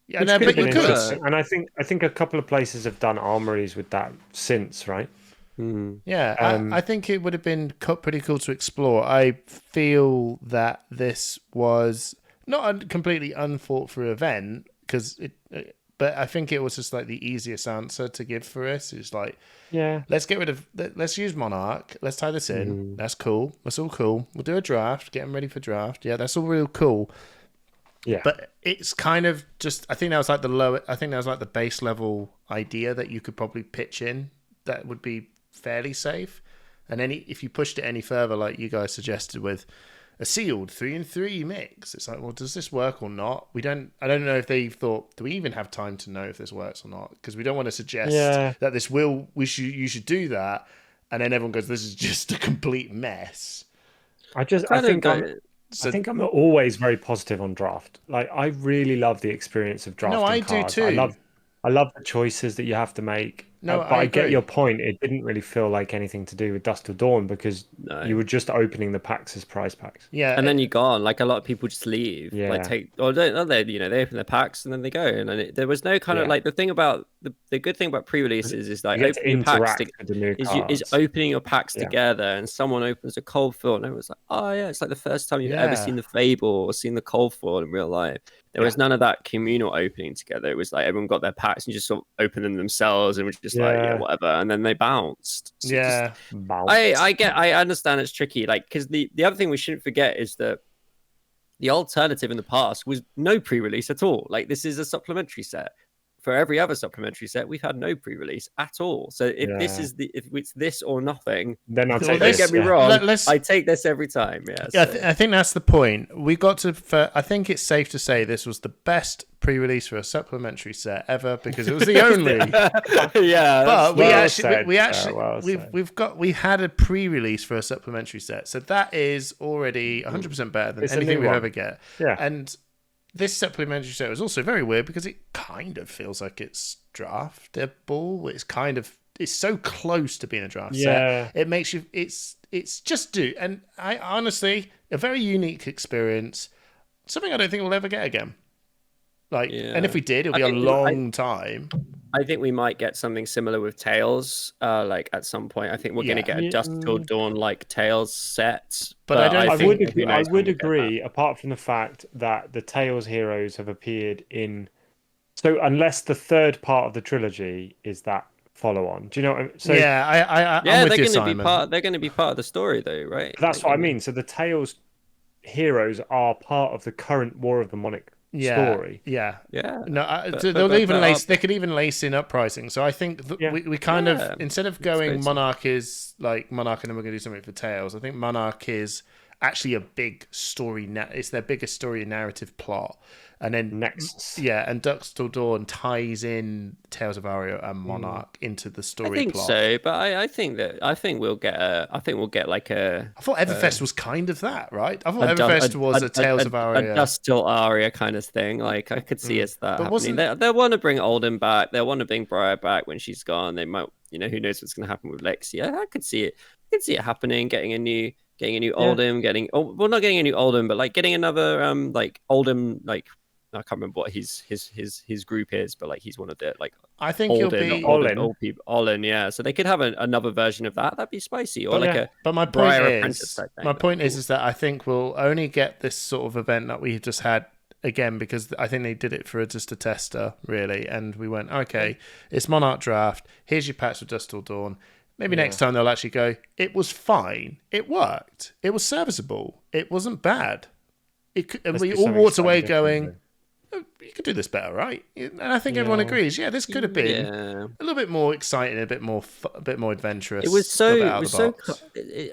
Yeah, no, but you could. And I think a couple of places have done armories with that since, right? Yeah, I think it would have been pretty cool to explore. I feel that this was not a completely unthought through event, but I think it was just like the easiest answer to give for us. It's like, let's use Monarch. Let's tie this in. That's cool. That's all cool. We'll do a draft. Get them ready for draft. Yeah, that's all real cool. Yeah, but it's kind of just. I think that was like the base level idea that you could probably pitch in. That would be fairly safe. And if you pushed it any further, like you guys suggested with a sealed 3 and 3 mix, it's like, well, does this work or not? I don't know if they thought, do we even have time to know if this works or not? Because we don't want to suggest that you should do that, and then everyone goes, this is just a complete mess. I think I think I'm always very positive on draft. Like, I really love the experience of drafting I cards. do too. I love the choices that you have to make. No, but I get your point. It didn't really feel like anything to do with Dusk Till Dawn because you were just opening the packs as prize packs. Yeah, and then you're gone. Like a lot of people just leave. Yeah, like they they open their packs and then they go. And then there was no kind of like the thing about the good thing about pre-releases is like opening packs is opening your packs together, and someone opens a cold foil and everyone's like, oh yeah, it's like the first time you've ever seen the Fable or seen the cold foil in real life. There was none of that communal opening together. It was like everyone got their packs and just sort of opened them themselves and was just like, whatever. And then they bounced. So I understand it's tricky. Like, because the other thing we shouldn't forget is that the alternative in the past was no pre-release at all. Like, this is a supplementary set. For every other supplementary set, we've had no pre-release at all. So if if it's this or nothing, then I'll take this. Don't get me wrong. I take this every time. I think that's the point. We got to. I think it's safe to say this was the best pre-release for a supplementary set ever because it was the only. But we had a pre-release for a supplementary set, so that is already 100% better than anything we've ever get. Yeah, and this supplementary set was also very weird because it kind of feels like it's draftable. It's so close to being a draft set. It makes you. It's just do. And I honestly, a very unique experience. Something I don't think we'll ever get again. And if we did, it'll be a long time. I think we might get something similar with Tales. Like at some point, I think we're going to get a Dusk Till Dawn like Tales set. But I would agree. Apart from the fact that the Tales heroes have appeared in, so unless the third part of the trilogy is that follow on, do you know what I mean? So I'm with you, Simon. They're going to be part of the story, though, right? That's what I mean. So the Tales heroes are part of the current War of the Monarch story. No, they could even lace in uprising. So I think we kind of, instead of going Monarch is like Monarch and then we're going to do something for Tales, I think Monarch is actually a big story. It's their biggest story and narrative plot. And then and Dusk Till Dawn ties in Tales of Aria and Monarch into the story. I think plot. So, but I think we'll get like a. I thought Everfest was kind of that, right? I thought Everfest was a Tales of Aria, a Dusk Till Aria kind of thing. Like I could see us that happening. They want to bring Alden back. They want to bring Briar back when she's gone. They might, who knows what's going to happen with Lexia. I could see it happening. Getting a new Oldham. Not getting a new Oldham, but like getting another like Oldham like. I can't remember what his group is, but like he's one of the like. I think he'll be old people. Olin, yeah. So they could have another version of that. That'd be spicy, or But my point is that I think we'll only get this sort of event that we've just had again because I think they did it for just a tester, really, and we went okay. It's Monarch Draft. Here's your patch of Dusk Till Dawn. Maybe next time they'll actually go. It was fine. It worked. It was serviceable. It wasn't bad. We all walked away going. You could do this better, right? And I think everyone agrees. Yeah, this could have been a little bit more exciting, a bit more adventurous. It was so.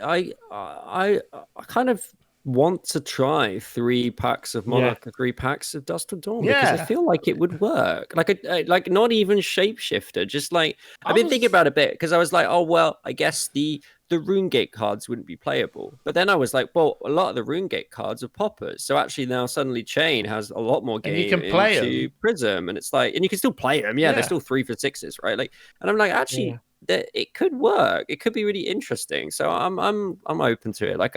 I kind of want to try 3 packs of Monarch and 3 packs of Dusk Till Dawn because I feel like it would work. Like not even Shapeshifter. Just like I've been thinking about it a bit because I was like, oh well, I guess the RuneGate cards wouldn't be playable. But then I was like, well, a lot of the RuneGate cards are poppers. So actually now suddenly Chain has a lot more game you can play into Prism. And it's like, and you can still play them. Yeah, they're still 3 for 6s, right? Like, and I'm like, actually, it could work. It could be really interesting. So I'm open to it. Like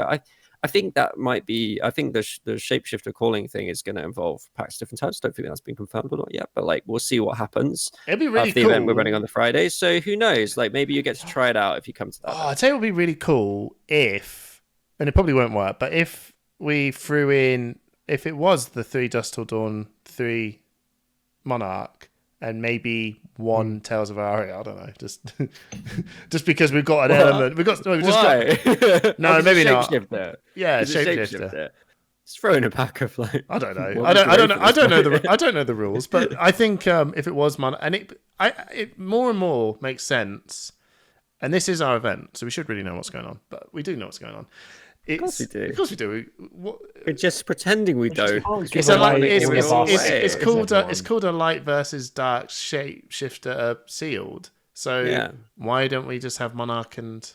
I think that might be. I think the shapeshifter calling thing is going to involve packs different types. Don't think that's been confirmed or not yet, but like we'll see what happens. It'd be really cool. The event we're running on the Friday, so who knows? Like maybe you get to try it out if you come to that. I'd say it would be really cool if, and it probably won't work, but if we threw in, if it was the 3 Dusk Till Dawn, 3 Monarch, and maybe 1 Tales of Aria. I don't know, just because we've got an element. Maybe not. Yeah, shapeshifter. Just throw in a pack of like. I don't know. I don't know the rules, but I think if it was and it more and more makes sense. And this is our event, so we should really know what's going on. But we do know what's going on. Of course we do. Of course we do. We're just pretending we don't. It's called a light versus dark shapeshifter sealed. So why don't we just have Monarch and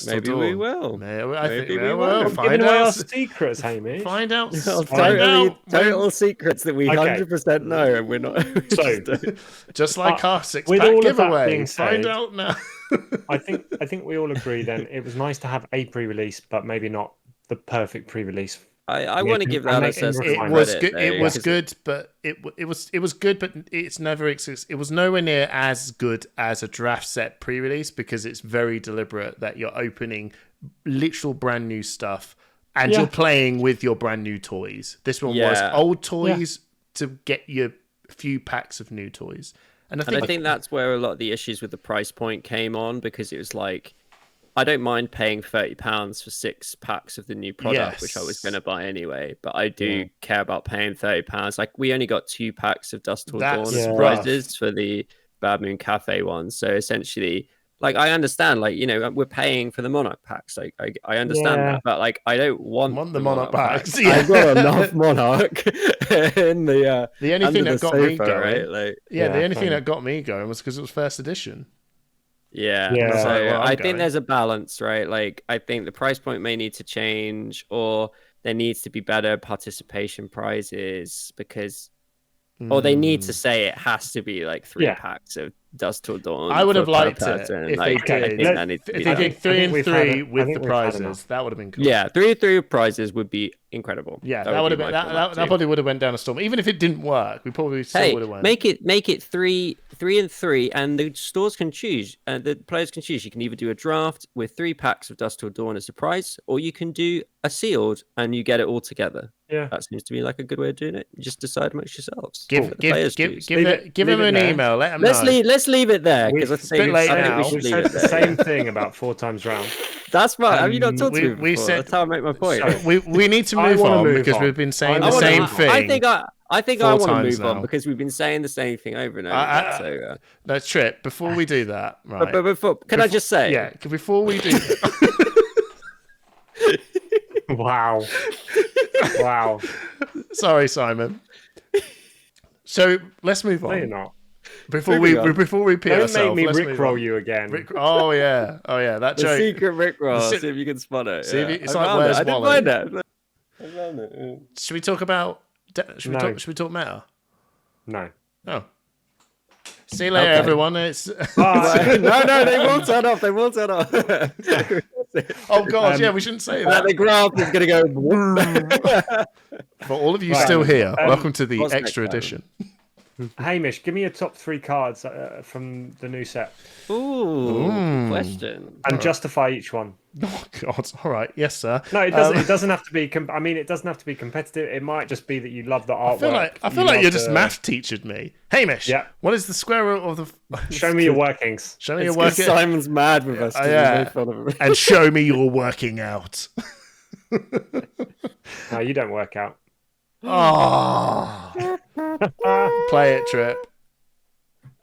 Maybe we will. Maybe we will. Find out our secrets, Hamish. Find out. Total secrets that we 100% know, and we're not. So, just like our 6-pack giveaway. Find out now. I think we all agree. Then it was nice to have a pre-release, but maybe not the perfect pre-release. I want to give that it was good. It was good, but it was good, but it's never. It was nowhere near as good as a draft set pre-release because it's very deliberate that you're opening literal brand new stuff and you're playing with your brand new toys. This one was old toys to get you a few packs of new toys, and I think that's where a lot of the issues with the price point came on because it was like. I don't mind paying £30 for 6 packs of the new product, which I was going to buy anyway. But I do care about paying £30. Like we only got 2 packs of Dust Till Dawn surprises for the Bad Moon Cafe one. So essentially, like I understand, like we're paying for the Monarch packs. Like I understand that, but like I don't want the Monarch packs. I've got enough Monarch in the only thing that got me going, right? Like, the only thing that got me going was because it was first edition. Yeah. So I think there's a balance, right? Like I think the price point may need to change, or there needs to be better participation prizes because, or they need to say it has to be like 3 packs of Dust Till Dawn. I would have liked it if they did. If they did 3 and 3 with the prizes, that would have been cool. Yeah, 3 and 3 with prizes would be incredible. Yeah, that would have been that probably would have went down a storm. Even if it didn't work, we probably still would have went. Make it 3 and 3, and the stores can choose, and the players can choose. You can either do a draft with 3 packs of Dust Till Dawn as a prize, or you can do a sealed and you get it all together. Yeah, that seems to be like a good way of doing it. You just decide amongst yourselves. Give them an email. Let them know. Let's leave it there because I think we've said the same thing about 4 times round. That's right. Have you not talked to me before? That's how I make my point. We need to move on because we've been saying the same thing. I think I want to move on because we've been saying the same thing over and over. That's true. Before we do that, right? But before, can I just say? Yeah. Before we do. Wow. Sorry, Simon. So let's move on. No, you're not. Before we pee ourselves, don't make me rickroll you again. Oh yeah, that the joke. Secret rickroll. See if you can spot it. It's like Where's Wally? I didn't find it. Should we talk about? Should we talk meta? No. Oh. See you later, everyone. It's no, they will turn off. Oh god, we shouldn't say that. The graph is going to go. For all of you still here, welcome to the extra edition. Hamish, give me your top 3 cards from the new set. Ooh. Question. And justify each one. Oh God! All right, yes, sir. No, it doesn't. It doesn't have to be. It doesn't have to be competitive. It might just be that you love the artwork. I feel like you just math teachered me. Hamish, what is the square root of the? Show me your workings. Show me your workings. Simon's mad with us. And show me your working out. No, you don't work out. Oh. Play it, Trip.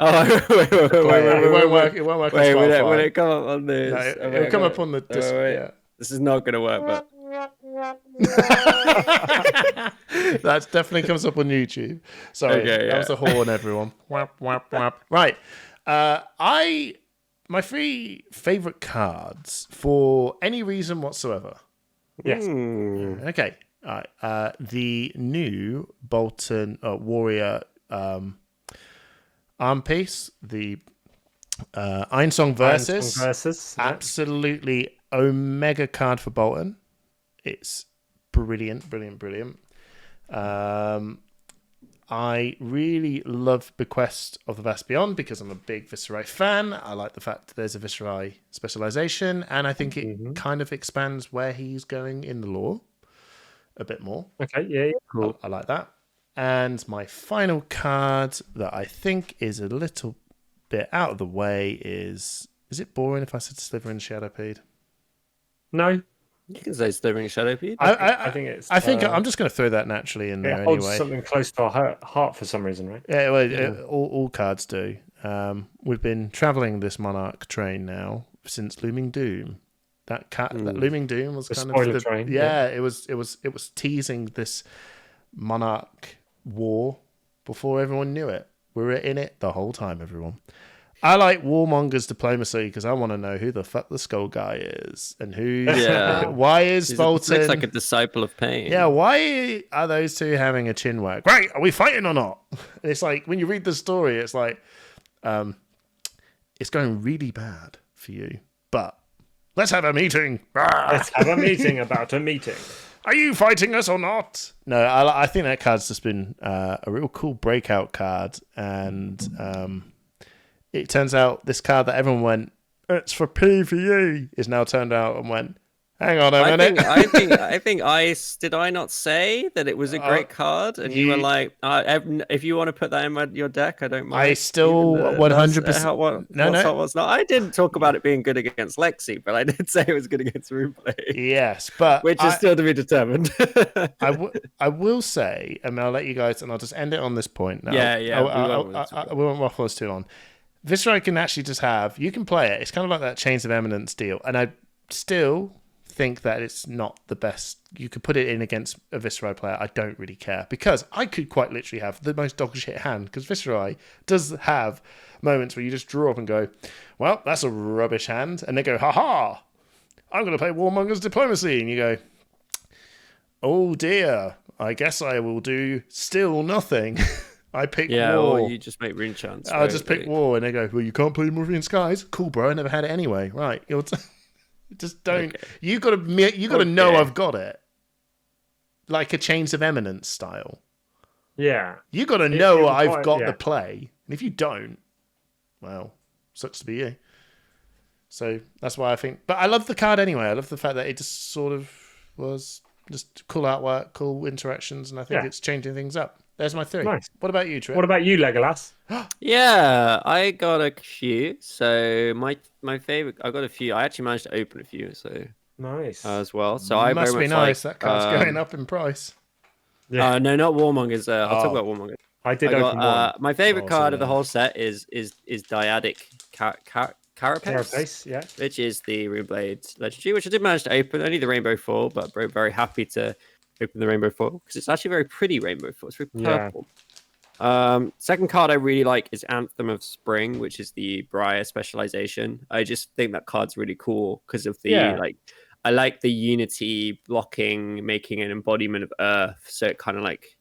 Oh, wait. It won't work. It won't work. Wait, will it come up on this? No, it'll come up on the. Yeah. This is not going to work, but. That definitely comes up on YouTube. Sorry, that was a horn, everyone. Whap, whap, whap. Right. My 3 favorite cards for any reason whatsoever. Yes. Okay. All right. The new Bolton Warrior arm piece, the Ironsong versus. Absolutely omega card for Bolton. It's brilliant. I really love Bequest of the Vast Beyond because I'm a big Viserai fan. I like the fact that there's a Viserai specialization, and I think it kind of expands where he's going in the lore a bit more. Okay, yeah. Cool. I like that. And my final card that I think is a little bit out of the way is it boring if I said Sliver Shadowpeed? No. You can say Slivering Shadowpeed. I think it's. I think I'm just going to throw that naturally in there holds anyway. Something close to our heart for some reason, right? Yeah, well, all cards do. We've been traveling this Monarch train now since Looming Doom. That Looming Doom was kind of the train. Yeah, it was teasing this Monarch war before everyone knew it. We were in it the whole time, everyone. I like Warmonger's diplomacy because I want to know who the fuck the Skull guy is and why is Bolton looks like a disciple of pain. Yeah, why are those two having a chin wag? Right, are we fighting or not? It's like when you read the story, it's like it's going really bad for you, but let's have a meeting. Let's have a meeting about a meeting. Are you fighting us or not? No, I think that card's just been a real cool breakout card. And it turns out this card that everyone went, it's for PvE, is now turned out and went, hang on a minute. I think did I not say that it was a great card? And you were like, if you want to put that in your deck, I don't mind. I still 100%. No. I didn't talk about it being good against Lexi, but I did say it was good against Runeblade. Yes, but which is still to be determined. I will say, and I'll let you guys, and I'll just end it on this point now. Yeah. We won't waffle us too long. Viscerai can actually just have, you can play it. It's kind of like that Chains of Eminence deal, and I still think that it's not the best. You could put it in against a Viscerai player. I don't really care because I could quite literally have the most dog shit hand because Viscerai does have moments where you just draw up and go, well, that's a rubbish hand. And they go, ha, I'm going to play Warmonger's Diplomacy. And you go, oh dear, I guess I will do still nothing. I pick war. Or you just make rune chants. I'll just pick war. And they go, well, you can't play Meridian Skies. Cool, bro. I never had it anyway. Right. Just don't. Okay. You got to know I've got it, like a Chains of Eminence style. Yeah. You got to know I've got the play, and if you don't, well, sucks to be you. So that's why I think. But I love the card anyway. I love the fact that it just sort of was just cool artwork, cool interactions, and I think it's changing things up. There's my 3. Nice. What about you, Trip? What about you, Legolas? Yeah, I got a few. So my favorite, I got a few. I actually managed to open a few. So nice as well. So I must be nice. That card's going up in price. Yeah. No, not Warmongers. I'll talk about Warmongers. I open one. My favorite card of the whole set is Dyadic Carapace, yeah, which is the Runeblade Legendary, which I did manage to open. Only the Rainbow Foil, but very happy to open the Rainbow Foil because it's actually very pretty Rainbow Foil. It's very purple. Yeah. Second card I really like is Anthem of Spring, which is the Briar specialization. I just think that card's really cool because of the I like the unity blocking, making an embodiment of Earth, so it kind of like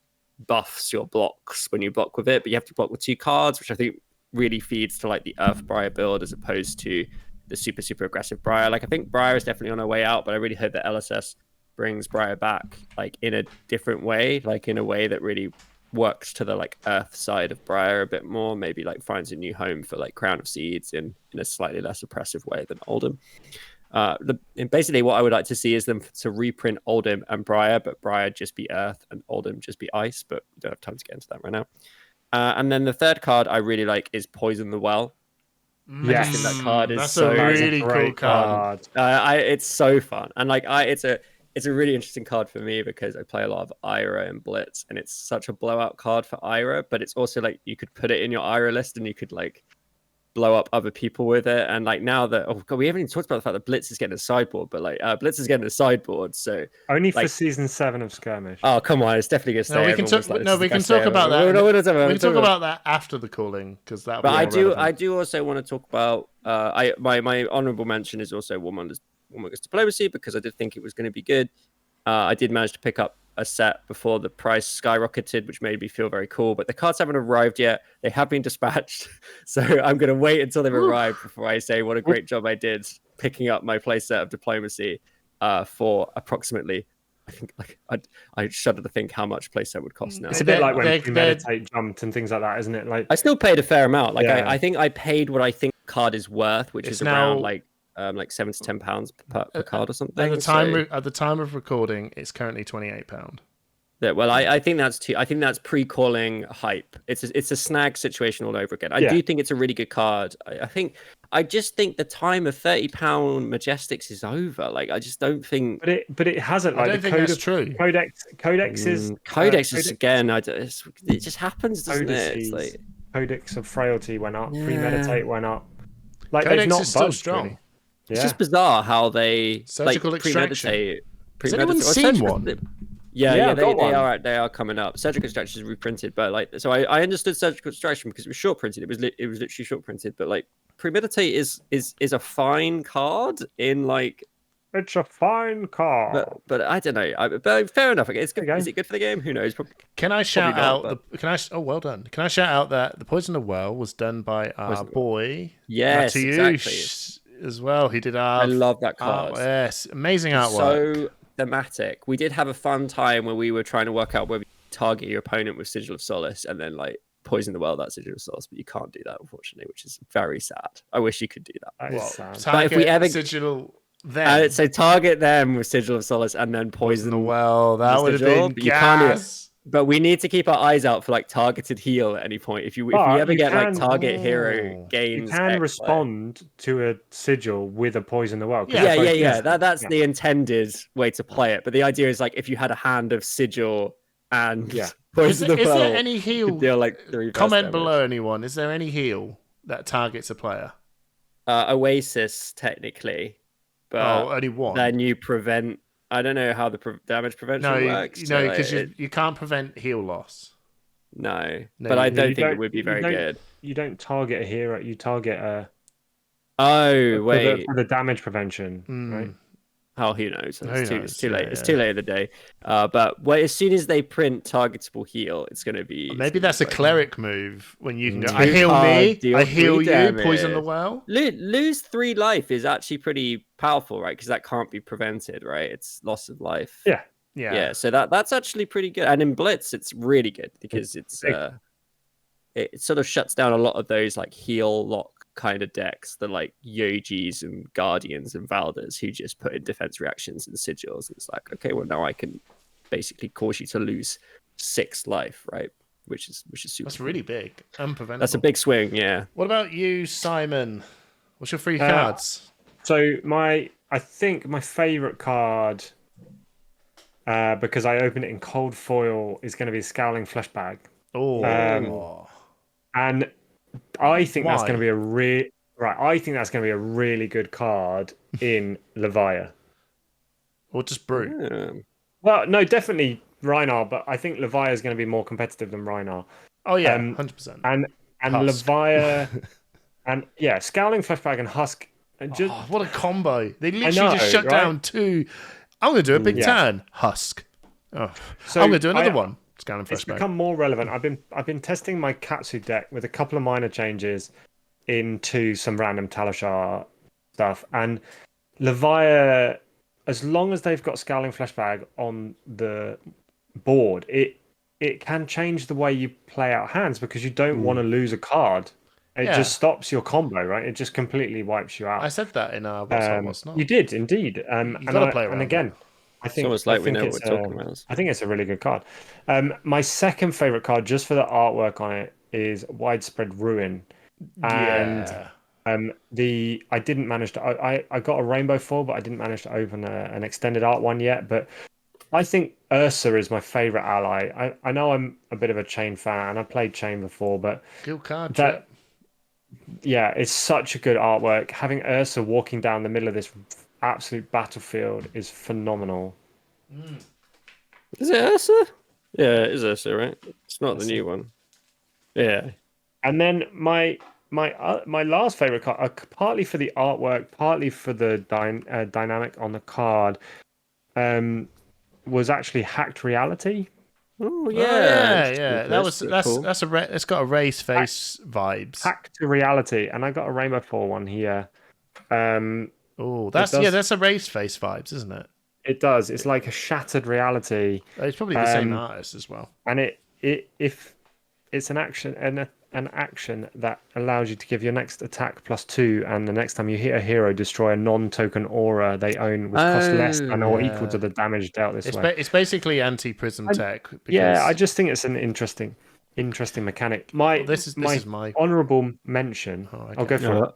buffs your blocks when you block with it, but you have to block with 2 cards, which I think really feeds to like the Earth Briar build as opposed to the super aggressive Briar. Like I think Briar is definitely on her way out, but I really hope that LSS brings Briar back like in a different way, like in a way that really works to the like Earth side of Briar a bit more, maybe like finds a new home for like Crown of Seeds in a slightly less oppressive way than Oldhim. And basically what I would like to see is them to reprint Oldhim and Briar, but Briar just be Earth and Oldhim just be Ice, but we don't have time to get into that right now. And then the third card I really like is Poison the Well. Yes, I think that card is that's a really cool card. It's so fun, and like it's a really interesting card for me because I play a lot of Ira and Blitz, and it's such a blowout card for Ira, but it's also like you could put it in your Ira list and you could like blow up other people with it. And like now that, oh god, we haven't even talked about the fact that Blitz is getting a sideboard, but like Blitz is getting a sideboard, so only like, for season 7 of Skirmish. Oh come on, it's definitely gonna stay. We can talk about that. We can talk about that after the calling because that. But I do also want to talk about my honorable mention is also Warmonger's Diplomacy because I did think it was going to be good. I did manage to pick up a set before the price skyrocketed, which made me feel very cool. But the cards haven't arrived yet. They have been dispatched. So I'm going to wait until they've arrived before I say what a great job I did picking up my playset of Diplomacy for approximately, I think, like I shudder to think how much playset would cost now. It's a bit like when Premeditate jumped and things like that, isn't it? Like I still paid a fair amount. Like I think I paid what I think the card is worth, which is around like £7 to £10 per card or something. At the time of recording, it's currently £28. Yeah, well, I think that's I think that's pre-calling hype. It's a snag situation all over again. I do think it's a really good card. I just think the time of £30 Majestics is over. Like I just don't think. But it hasn't. Like I don't think that's true. Codex is again. It just happens, doesn't it? It's like Codex of Frailty went up. Premeditate went up. Like Codex not is still strong. Really. It's just bizarre how they surgical extraction. Premeditate. Has anyone seen one? Yeah, they are coming up. Surgical Extraction is reprinted, but like, so I understood Surgical Extraction because it was short printed. It was literally short printed, but like, Premeditate is a fine card in like. It's a fine card. But I don't know. But fair enough. It's good. Is it good for the game? Who knows? Can I shout out? Oh, well done. Can I shout out that the Poison of the Well was done by our boy Mateusz as well. He did our. I love that card. Yes, amazing artwork. So thematic. We did have a fun time where we were trying to work out whether you target your opponent with Sigil of Solace and then like poison the well that Sigil of Solace, but you can't do that unfortunately, which is very sad. I wish you could do that. But if we ever Sigil. Then so target them with Sigil of Solace and then poison the well. That would have been gas. But we need to keep our eyes out for like targeted heal at any point. If we ever get like target hero gains, you can respond to a sigil with a poison the well. Yeah. That's the intended way to play it. But the idea is like if you had a hand of sigil and poison the well. Is there any heal? Deal like 3 comment below, anyone. Is there any heal that targets a player? Oasis technically. But only one. Then you prevent. I don't know how the damage prevention works. No, because you can't prevent heal loss. No, but I don't think it would be very good. You don't target a hero. You target a. Oh wait, for the damage prevention, right? Oh, who knows? It's too late. It's too late in the day. But as soon as they print targetable heal, it's going to be. Maybe that's a cleric move when you can go. I heal me. I heal you. Poison the well. Lose 3 life is actually pretty powerful, right? Because that can't be prevented, right? It's loss of life. Yeah. So that's actually pretty good. And in Blitz, it's really good because it sort of shuts down a lot of those like heal lock kind of decks, the like Yogis and Guardians and Valders who just put in defense reactions and sigils. It's like, okay, well now I can basically cause you to lose 6 life, right? Which is super. That's really big. Unpreventable. That's a big swing, yeah. What about you, Simon? What's your 3 cards? So I think my favorite card, because I opened it in cold foil, is going to be Scowling Fleshbag. And I think that's going to be I think that's going to be a really good card in Levia. Or just Brute. Yeah. Well, no, definitely Rhinar, but I think Levia is going to be more competitive than Rhinar. Oh yeah, 100%. And Levia, and Scowling Fleshbag and Husk. What a combo! They literally just shut down 2. I'm going to do a big turn. Husk. So I'm going to do another one. It's become more relevant. I've been testing my Katsu deck with a couple of minor changes into some random Talishar stuff, and Levia, as long as they've got Scowling Fleshbag on the board, it can change the way you play out hands because you don't want to lose a card. It just stops your combo, right? It just completely wipes you out. I said that in What's Not. You did indeed. You've got to play around. And again, I think it's like we know what we're talking about. I think it's a really good card. My second favorite card, just for the artwork on it, is Widespread Ruin. And I didn't manage to. I got a rainbow foil, but I didn't manage to open an extended art one yet. But I think Ursa is my favorite ally. I know I'm a bit of a Chain fan, and I played Chain before, but good card. It's such a good artwork. Having Ursa walking down the middle of this absolute battlefield is phenomenal. Is it Ursa? Yeah, it is Ursa, right? It's not the new one. Yeah. And then my last favorite card, partly for the artwork, partly for the dynamic on the card, was actually Hacked Reality. Oh yeah. That's cool. It's got a race face vibes. Hacked Reality, and I got a rainbow for one here. That's a race face vibes, isn't it? It does. It's like a Shattered Reality. It's probably the same artist as well. And if it's an action an action that allows you to give your next attack +2, and the next time you hit a hero, destroy a non-token aura they own, which costs less than or equal to the damage dealt this way. It's basically anti-prism tech. I just think it's an interesting mechanic. This is my honourable mention. I'll go for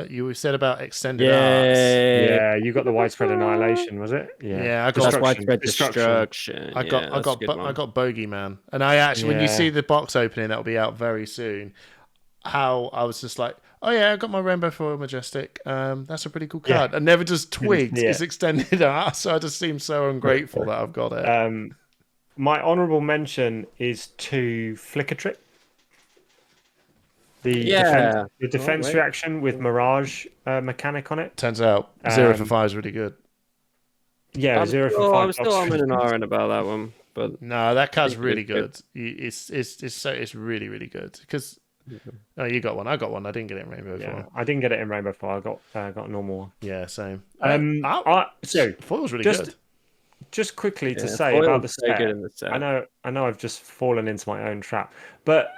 it. You said about extended arts. Yeah, you got the Widespread Annihilation, was it? Yeah, I got Widespread Destruction. I got Bogeyman, and I actually when you see the box opening, that'll be out very soon. how I was just like, oh yeah, I got my Rainbow Foil Majestic. That's a pretty cool card. I never just twigged it's extended art, so I just seem so ungrateful that I've got it. My honourable mention is to Flicker Trick. The defense reaction with Mirage mechanic on it. Turns out 0 for 5 is really good. Yeah, 0 for 5. I'm still umming and ahhing about that one, but no, that card's really good. It's really really good because. Oh, you got one. I got one. I didn't get it in Rainbow Foil. I didn't get it in Rainbow Foil. I got a normal one. Yeah, same. So Foil's really good. Just quickly to say about the set. Good in the set. I know I've just fallen into my own trap, but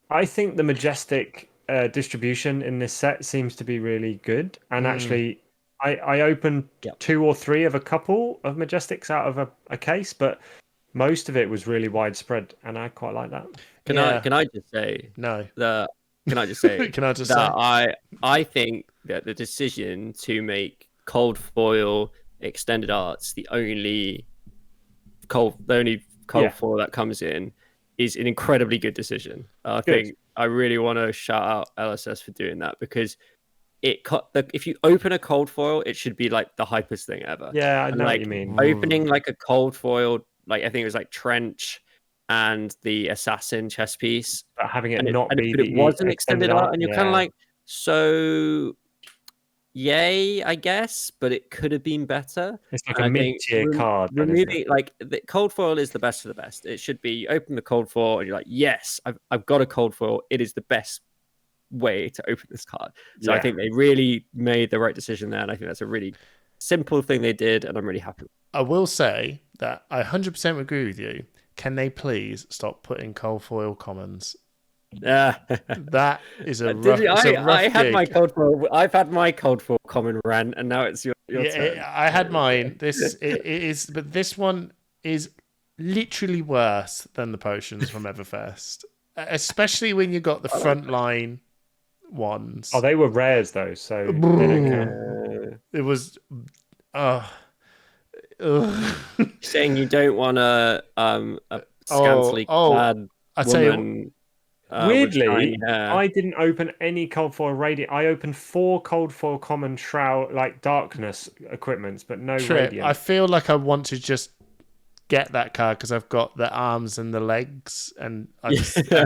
I think the Majestic distribution in this set seems to be really good. And actually, I opened 2 or 3 of a couple of Majestics out of a case, but most of it was really widespread, and I quite like that. Can I just say no? Can I just say? Can I just say? I think that the decision to make cold foil extended arts the only cold foil that comes in is an incredibly good decision. I think I really want to shout out LSS for doing that because if you open a cold foil, it should be like the hypest thing ever. Yeah, I know what you mean. Opening like a cold foil, like I think it was like Trench and the Assassin chess piece, but having it it wasn't extended art, and you're kind of like, so yay, I guess, but it could have been better. It's like a mid-tier card. Really, like the cold foil is the best of the best. It should be, you open the cold foil and you're like, yes, I've got a cold foil. It is the best way to open this card. So I think they really made the right decision there, and I think that's a really simple thing they did, and I'm really happy. I will say that I 100% agree with you. Can they please stop putting cold foil commons? That is a rough. I had my cold foil. I've had my cold foil common rant, and now it's your turn. I had mine. It is, but this one is literally worse than the potions from Everfest, especially when you got the frontline ones. Oh, they were rares though, so they don't count. It was. Saying you don't want a scantily clad woman. Weirdly, I didn't open any cold foil radiant. I opened 4 cold foil common shroud like darkness equipments, but no radiant. I feel like I want to just get that card because I've got the arms and the legs, and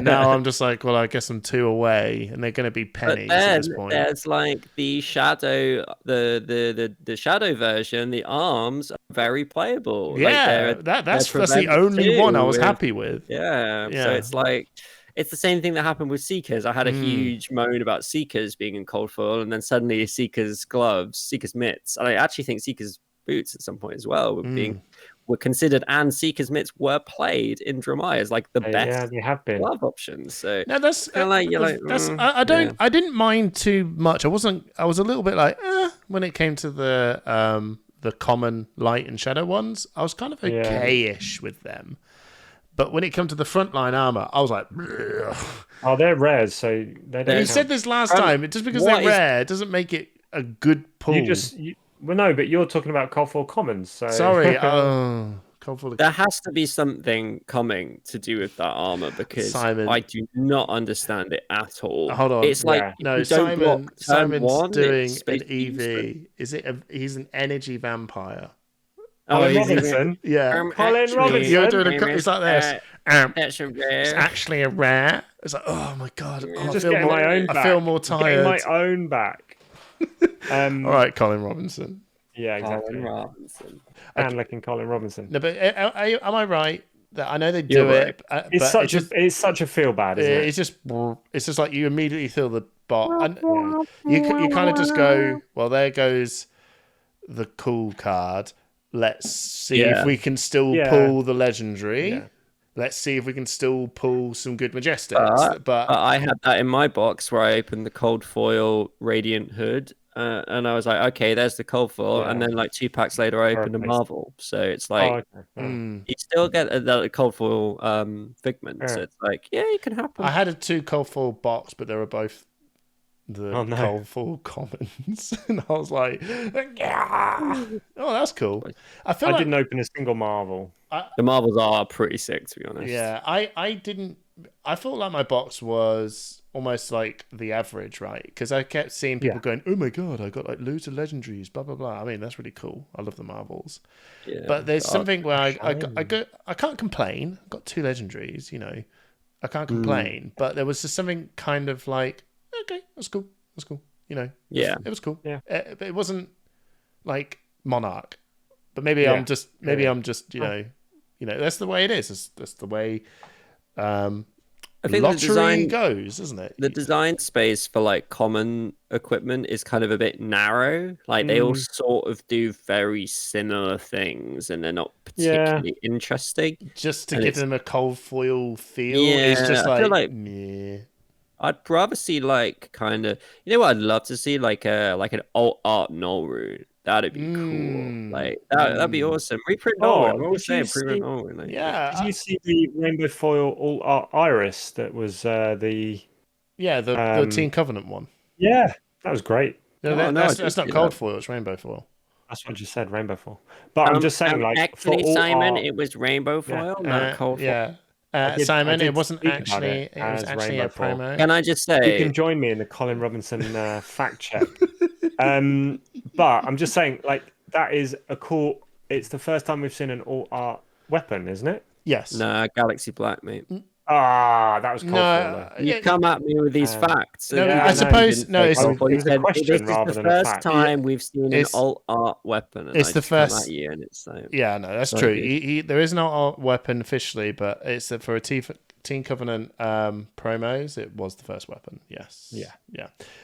now I'm just like, well, I guess I'm 2 away, and they're going to be pennies at this point. There's like the shadow, the shadow version. The arms are very playable. Yeah, like that's the only one I was happy with. Yeah, so it's like. It's the same thing that happened with Seekers. I had a huge moan about Seekers being in cold foil, and then suddenly Seekers gloves, Seekers mitts, and I actually think Seekers boots at some point as well were considered, and Seekers mitts were played in Dromai as like the best glove options. So no, that's I didn't mind too much. I was a little bit like when it came to the common light and shadow ones. I was kind of okay-ish with them. But when it comes to the frontline armor, I was like, oh, they're rares, so they don't. You said this last time. Just because they're rare doesn't make it a good pull. Well, no, but you're talking about cold foil commons. So sorry. There has to be something coming to do with that armor because Simon, I do not understand it at all. Hold on. It's like Simon's doing an EV. He's an energy vampire. Colin Robinson. Yeah. Colin Robinson. You're doing it's like this. That's a rare. It's actually a rare. It's like, oh my god. I feel more tired. Getting my own back. All right, Colin Robinson. Yeah, exactly. Colin Robinson. And looking Colin Robinson. No, but am I right that I know they do it? It's such a feel bad, isn't it? It's just like you immediately feel the bot, and you kind of just go, well, there goes the cool card. Let's see if we can still pull the legendary. Yeah. Let's see if we can still pull some good Majestics. But I had that in my box where I opened the cold foil Radiant Hood, and I was like, okay, there's the cold foil. And then like 2 packs later, I opened a Marvel. So it's like, you still get the cold foil Figment. So it's like, it can happen. I had a 2 cold foil box, but they were both cold foil commons, and I was like, oh, that's cool. I didn't open a single Marvel. The Marvels are pretty sick, to be honest. Yeah, I didn't. I felt like my box was almost like the average, right? Because I kept seeing people going, "Oh my god, I got like loads of legendaries, blah blah blah." I mean, that's really cool. I love the Marvels. Yeah, but there's something where I can't complain. I got 2 legendaries, you know. I can't complain. But there was just something kind of like, okay, that's cool. That's cool. You know. It was cool. Yeah. But it wasn't like Monarch. But maybe I'm just you know, that's the way it is. That's the way I think lottery the design goes, isn't it? The design space for like common equipment is kind of a bit narrow. Like they all sort of do very similar things, and they're not particularly interesting. Just to give them a cold foil feel, it's just like, I feel like meh. I'd rather see like kind of, you know what I'd love to see, like an alt art null rune. That'd be cool. Like that'd be awesome. Reprint Null. What was saying? Reprint Null. Like, did you see the rainbow foil alt art iris? That was the Team Covenant one. Yeah, that was great. No, that's not cold foil. It's rainbow foil. That's what I just said, rainbow foil. But I'm just saying, like, actually, for Simon, it was rainbow foil, not cold foil. Yeah. Simon, it wasn't actually. It was actually a promo. Can I just say, you can join me in the Colin Robinson fact check. But I'm just saying, like, that is a cool. It's the first time we've seen an alt art weapon, isn't it? Yes. Nah, Galaxy Black, mate. That was cool. You come at me with these facts. I suppose it was a question rather than a fact. This is the first time we've seen an alt art weapon. And it's the first. At you and it's like, that's true. There is no alt weapon officially, but it's for a Team Covenant promos. It was the first weapon. Yes. Yeah.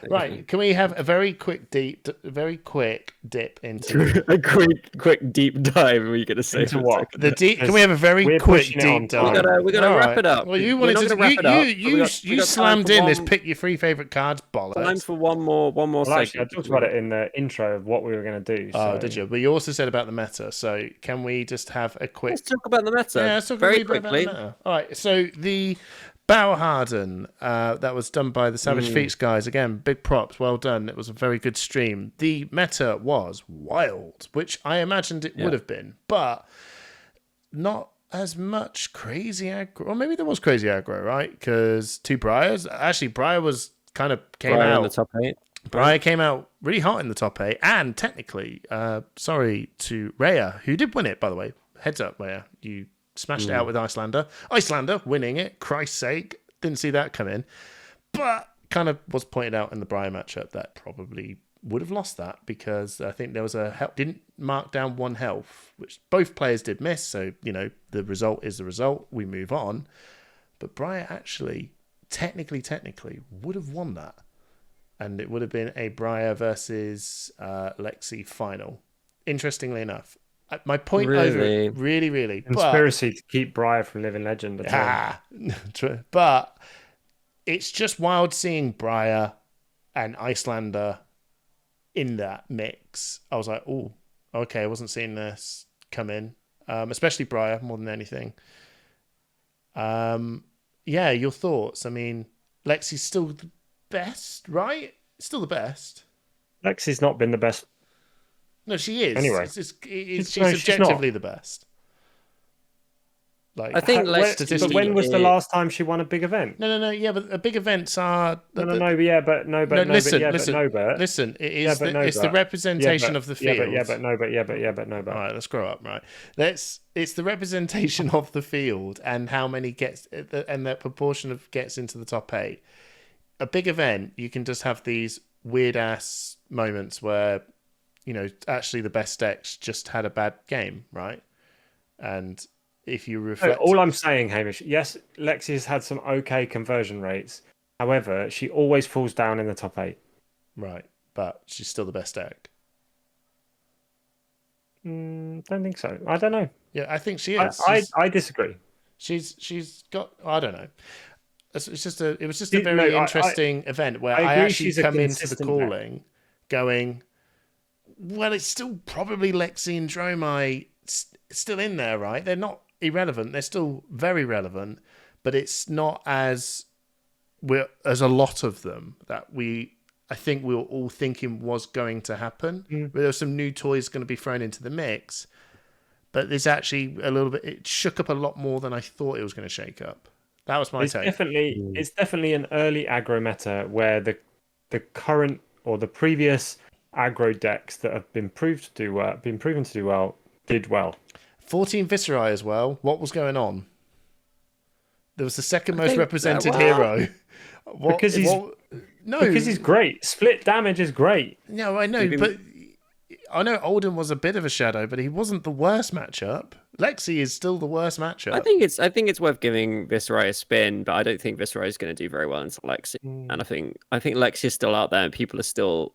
Right. Can we have a very quick dip into a quick deep dive? Were you going to say into what? Can we have a very quick deep dive? We got to wrap it up. Well, you wanted to wrap it up. You slammed in this. Pick your 3 favorite cards. Bollocks. Time for one more segment. Actually, I talked about it in the intro of what we were going to do. Oh, did you? But you also said about the meta. So can we just have a quick? Let's talk about the meta. Yeah, let's talk very quickly. About the meta. All right. So the Battle Harden that was done by the Savage Feats guys. Again, big props. Well done. It was a very good stream. The meta was wild, which I imagined it would have been, but not as much crazy aggro. Or maybe there was crazy aggro, right? Because 2 Briars. Actually, Briar was kind of came out in the top 8. Briar came out really hot in the top 8, and technically, sorry to Rhea, who did win it, by the way. Heads up, Rhea. You smashed it out with Icelander. Icelander winning it. Christ's sake. Didn't see that come in. But kind of was pointed out in the Briar matchup that probably would have lost that because I think there was didn't mark down 1 health, which both players did miss. So, the result is the result. We move on. But Briar actually, technically, would have won that. And it would have been a Briar versus Lexi final. Interestingly enough. My point over it, really. Conspiracy to keep Briar from living legend. But it's just wild seeing Briar and Icelander in that mix. I was like, oh, okay, I wasn't seeing this come in. Especially Briar more than anything. Your thoughts? I mean, Lexi's still the best, right? Still the best. Lexi's not been the best. No, she is. Anyway, she's objectively the best. Like, I think but when was the last time she won a big event? No. Yeah, but big events are. Listen. It is. It's the representation of the field. But. All right, let's grow up. Right, it's the representation of the field and how many gets and that proportion of gets into the top 8. A big event, you can just have these weird ass moments where, actually the best decks just had a bad game, right? And if you reflect... all I'm saying, Hamish, yes, Lexi has had some okay conversion rates. However, she always falls down in the top 8. Right, but she's still the best deck. Don't think so. I don't know. Yeah, I think she is. I disagree. She's got... I don't know. It was just a very interesting event where I actually come into the calling going... Well, it's still probably Lexi and Dromai still in there, right? They're not irrelevant. They're still very relevant, but it's not as a lot of them that I think we were all thinking was going to happen. There were some new toys going to be thrown into the mix, but there's actually a little bit. It shook up a lot more than I thought it was going to shake up. That was my take. It's definitely an early aggro meta where the current or the previous aggro decks that have been proven to do well did well. 14 Viserai as well. What was going on? There was the second most represented hero. Because he's great. Split damage is great. No, I know, but I know Oldhim was a bit of a shadow, but he wasn't the worst matchup. Lexi is still the worst matchup. I think it's worth giving Viserai a spin, but I don't think Viserai is going to do very well into Lexi. And I think Lexi is still out there, and people are still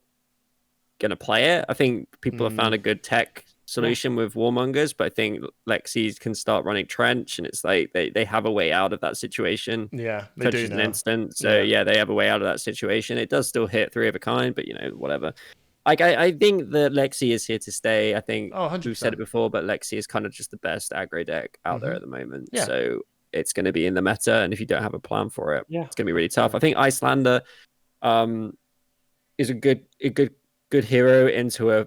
going to play it. I think people have found a good tech solution with Warmongers, but I think Lexi can start running Trench, and it's like they have a way out of that situation. Yeah, they do now. An instant, so yeah, they have a way out of that situation. It does still hit 3 of a kind, but whatever. I think that Lexi is here to stay. I think we've said it before, but Lexi is kind of just the best aggro deck out there at the moment. Yeah. So it's going to be in the meta, and if you don't have a plan for it, it's going to be really tough. I think Icelander is a good hero into a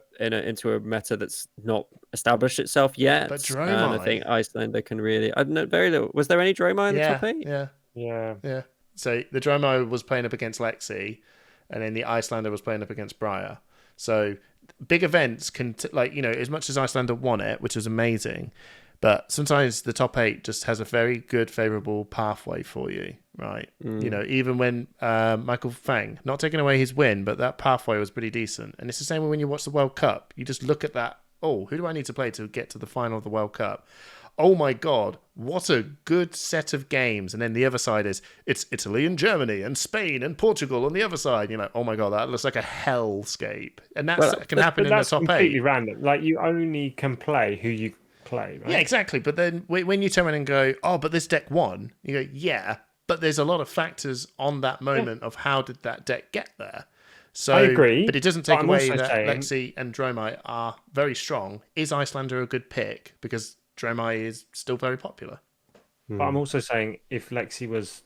meta that's not established itself yet. But Dromai, and I think Icelander can really. I don't know very little. Was there any Dromai in the top 8? Yeah. So the Dromai was playing up against Lexi, and then the Icelander was playing up against Briar. So big events can, as much as Icelander won it, which was amazing, but sometimes the top 8 just has a very good, favourable pathway for you, right? Even when Michael Fang, not taking away his win, but that pathway was pretty decent. And it's the same when you watch the World Cup. You just look at that, who do I need to play to get to the final of the World Cup? Oh my God, what a good set of games. And then the other side it's Italy and Germany and Spain and Portugal on the other side. Oh my God, that looks like a hellscape. And that can happen in the top 8. That's completely random. Like, you only can play who you play, right? Yeah, exactly. But then when you turn around and go, but this deck won, you go, yeah, but there's a lot of factors on that moment of how did that deck get there. So I agree. But it doesn't take away that Lexi and Dromai are very strong. Is Icelander a good pick? Because Dromai is still very popular. But I'm also saying if Lexi was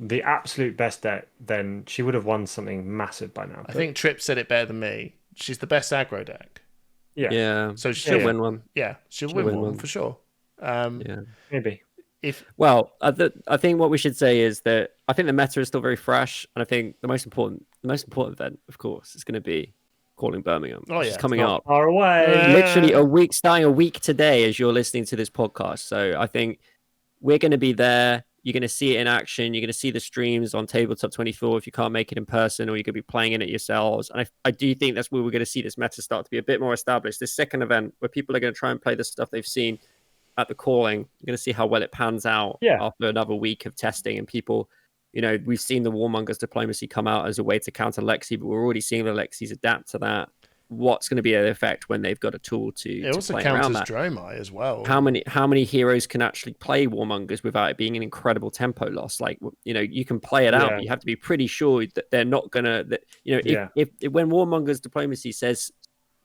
the absolute best deck, then she would have won something massive by now. I think Trip said it better than me. She's the best aggro deck. Yeah. So she'll win one. Yeah, she'll win one for sure. Maybe. I think what we should say is that I think the meta is still very fresh, and I think the most important event, of course, is going to be calling Birmingham. It's coming up far away. Literally starting a week today as you're listening to this podcast. So I think we're going to be there. You're going to see it in action. You're going to see the streams on Tabletop 24 if you can't make it in person, or you're going to be playing in it yourselves. And I do think that's where we're going to see this meta start to be a bit more established. This second event where people are going to try and play the stuff they've seen at the calling. You're going to see how well it pans out after another week of testing, and people. We've seen the Warmongers diplomacy come out as a way to counter Lexi, but we're already seeing the Lexis adapt to that. What's going to be the effect when they've got a tool to it also play counters around that? Dromai as well. How many heroes can actually play Warmongers without it being an incredible tempo loss? Like, you can play it out, but you have to be pretty sure that they're not gonna. If when Warmongers diplomacy says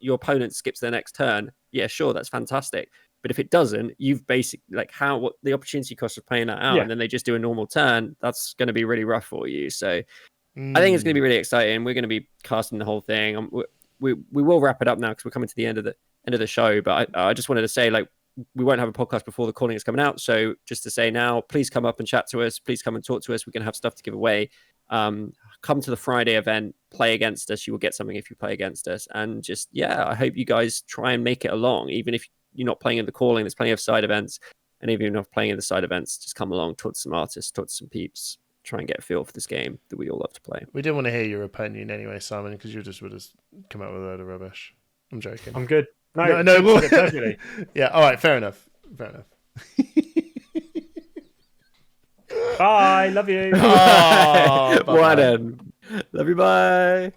your opponent skips their next turn, yeah, sure, that's fantastic. But if it doesn't, you've basically what the opportunity cost of playing that out, and then they just do a normal turn. That's going to be really rough for you. So I think it's going to be really exciting. We're going to be casting the whole thing. We will wrap it up now because we're coming to the end of the show. But I just wanted to say, we won't have a podcast before the calling is coming out. So just to say now, please come up and chat to us. Please come and talk to us. We're going to have stuff to give away. Come to the Friday event, play against us. You will get something if you play against us. And just, I hope you guys try and make it along, even if you're not playing in the calling. There's plenty of side events, and even if you're not playing in the side events, just come along, talk to some artists, talk to some peeps, try and get a feel for this game that we all love to play. We didn't want to hear your opinion anyway, Simon, because you just would have come up with a load of rubbish. I'm joking. I'm good. No. Totally. Yeah. All right. Fair enough. Bye. Love you. What? Love you. Bye.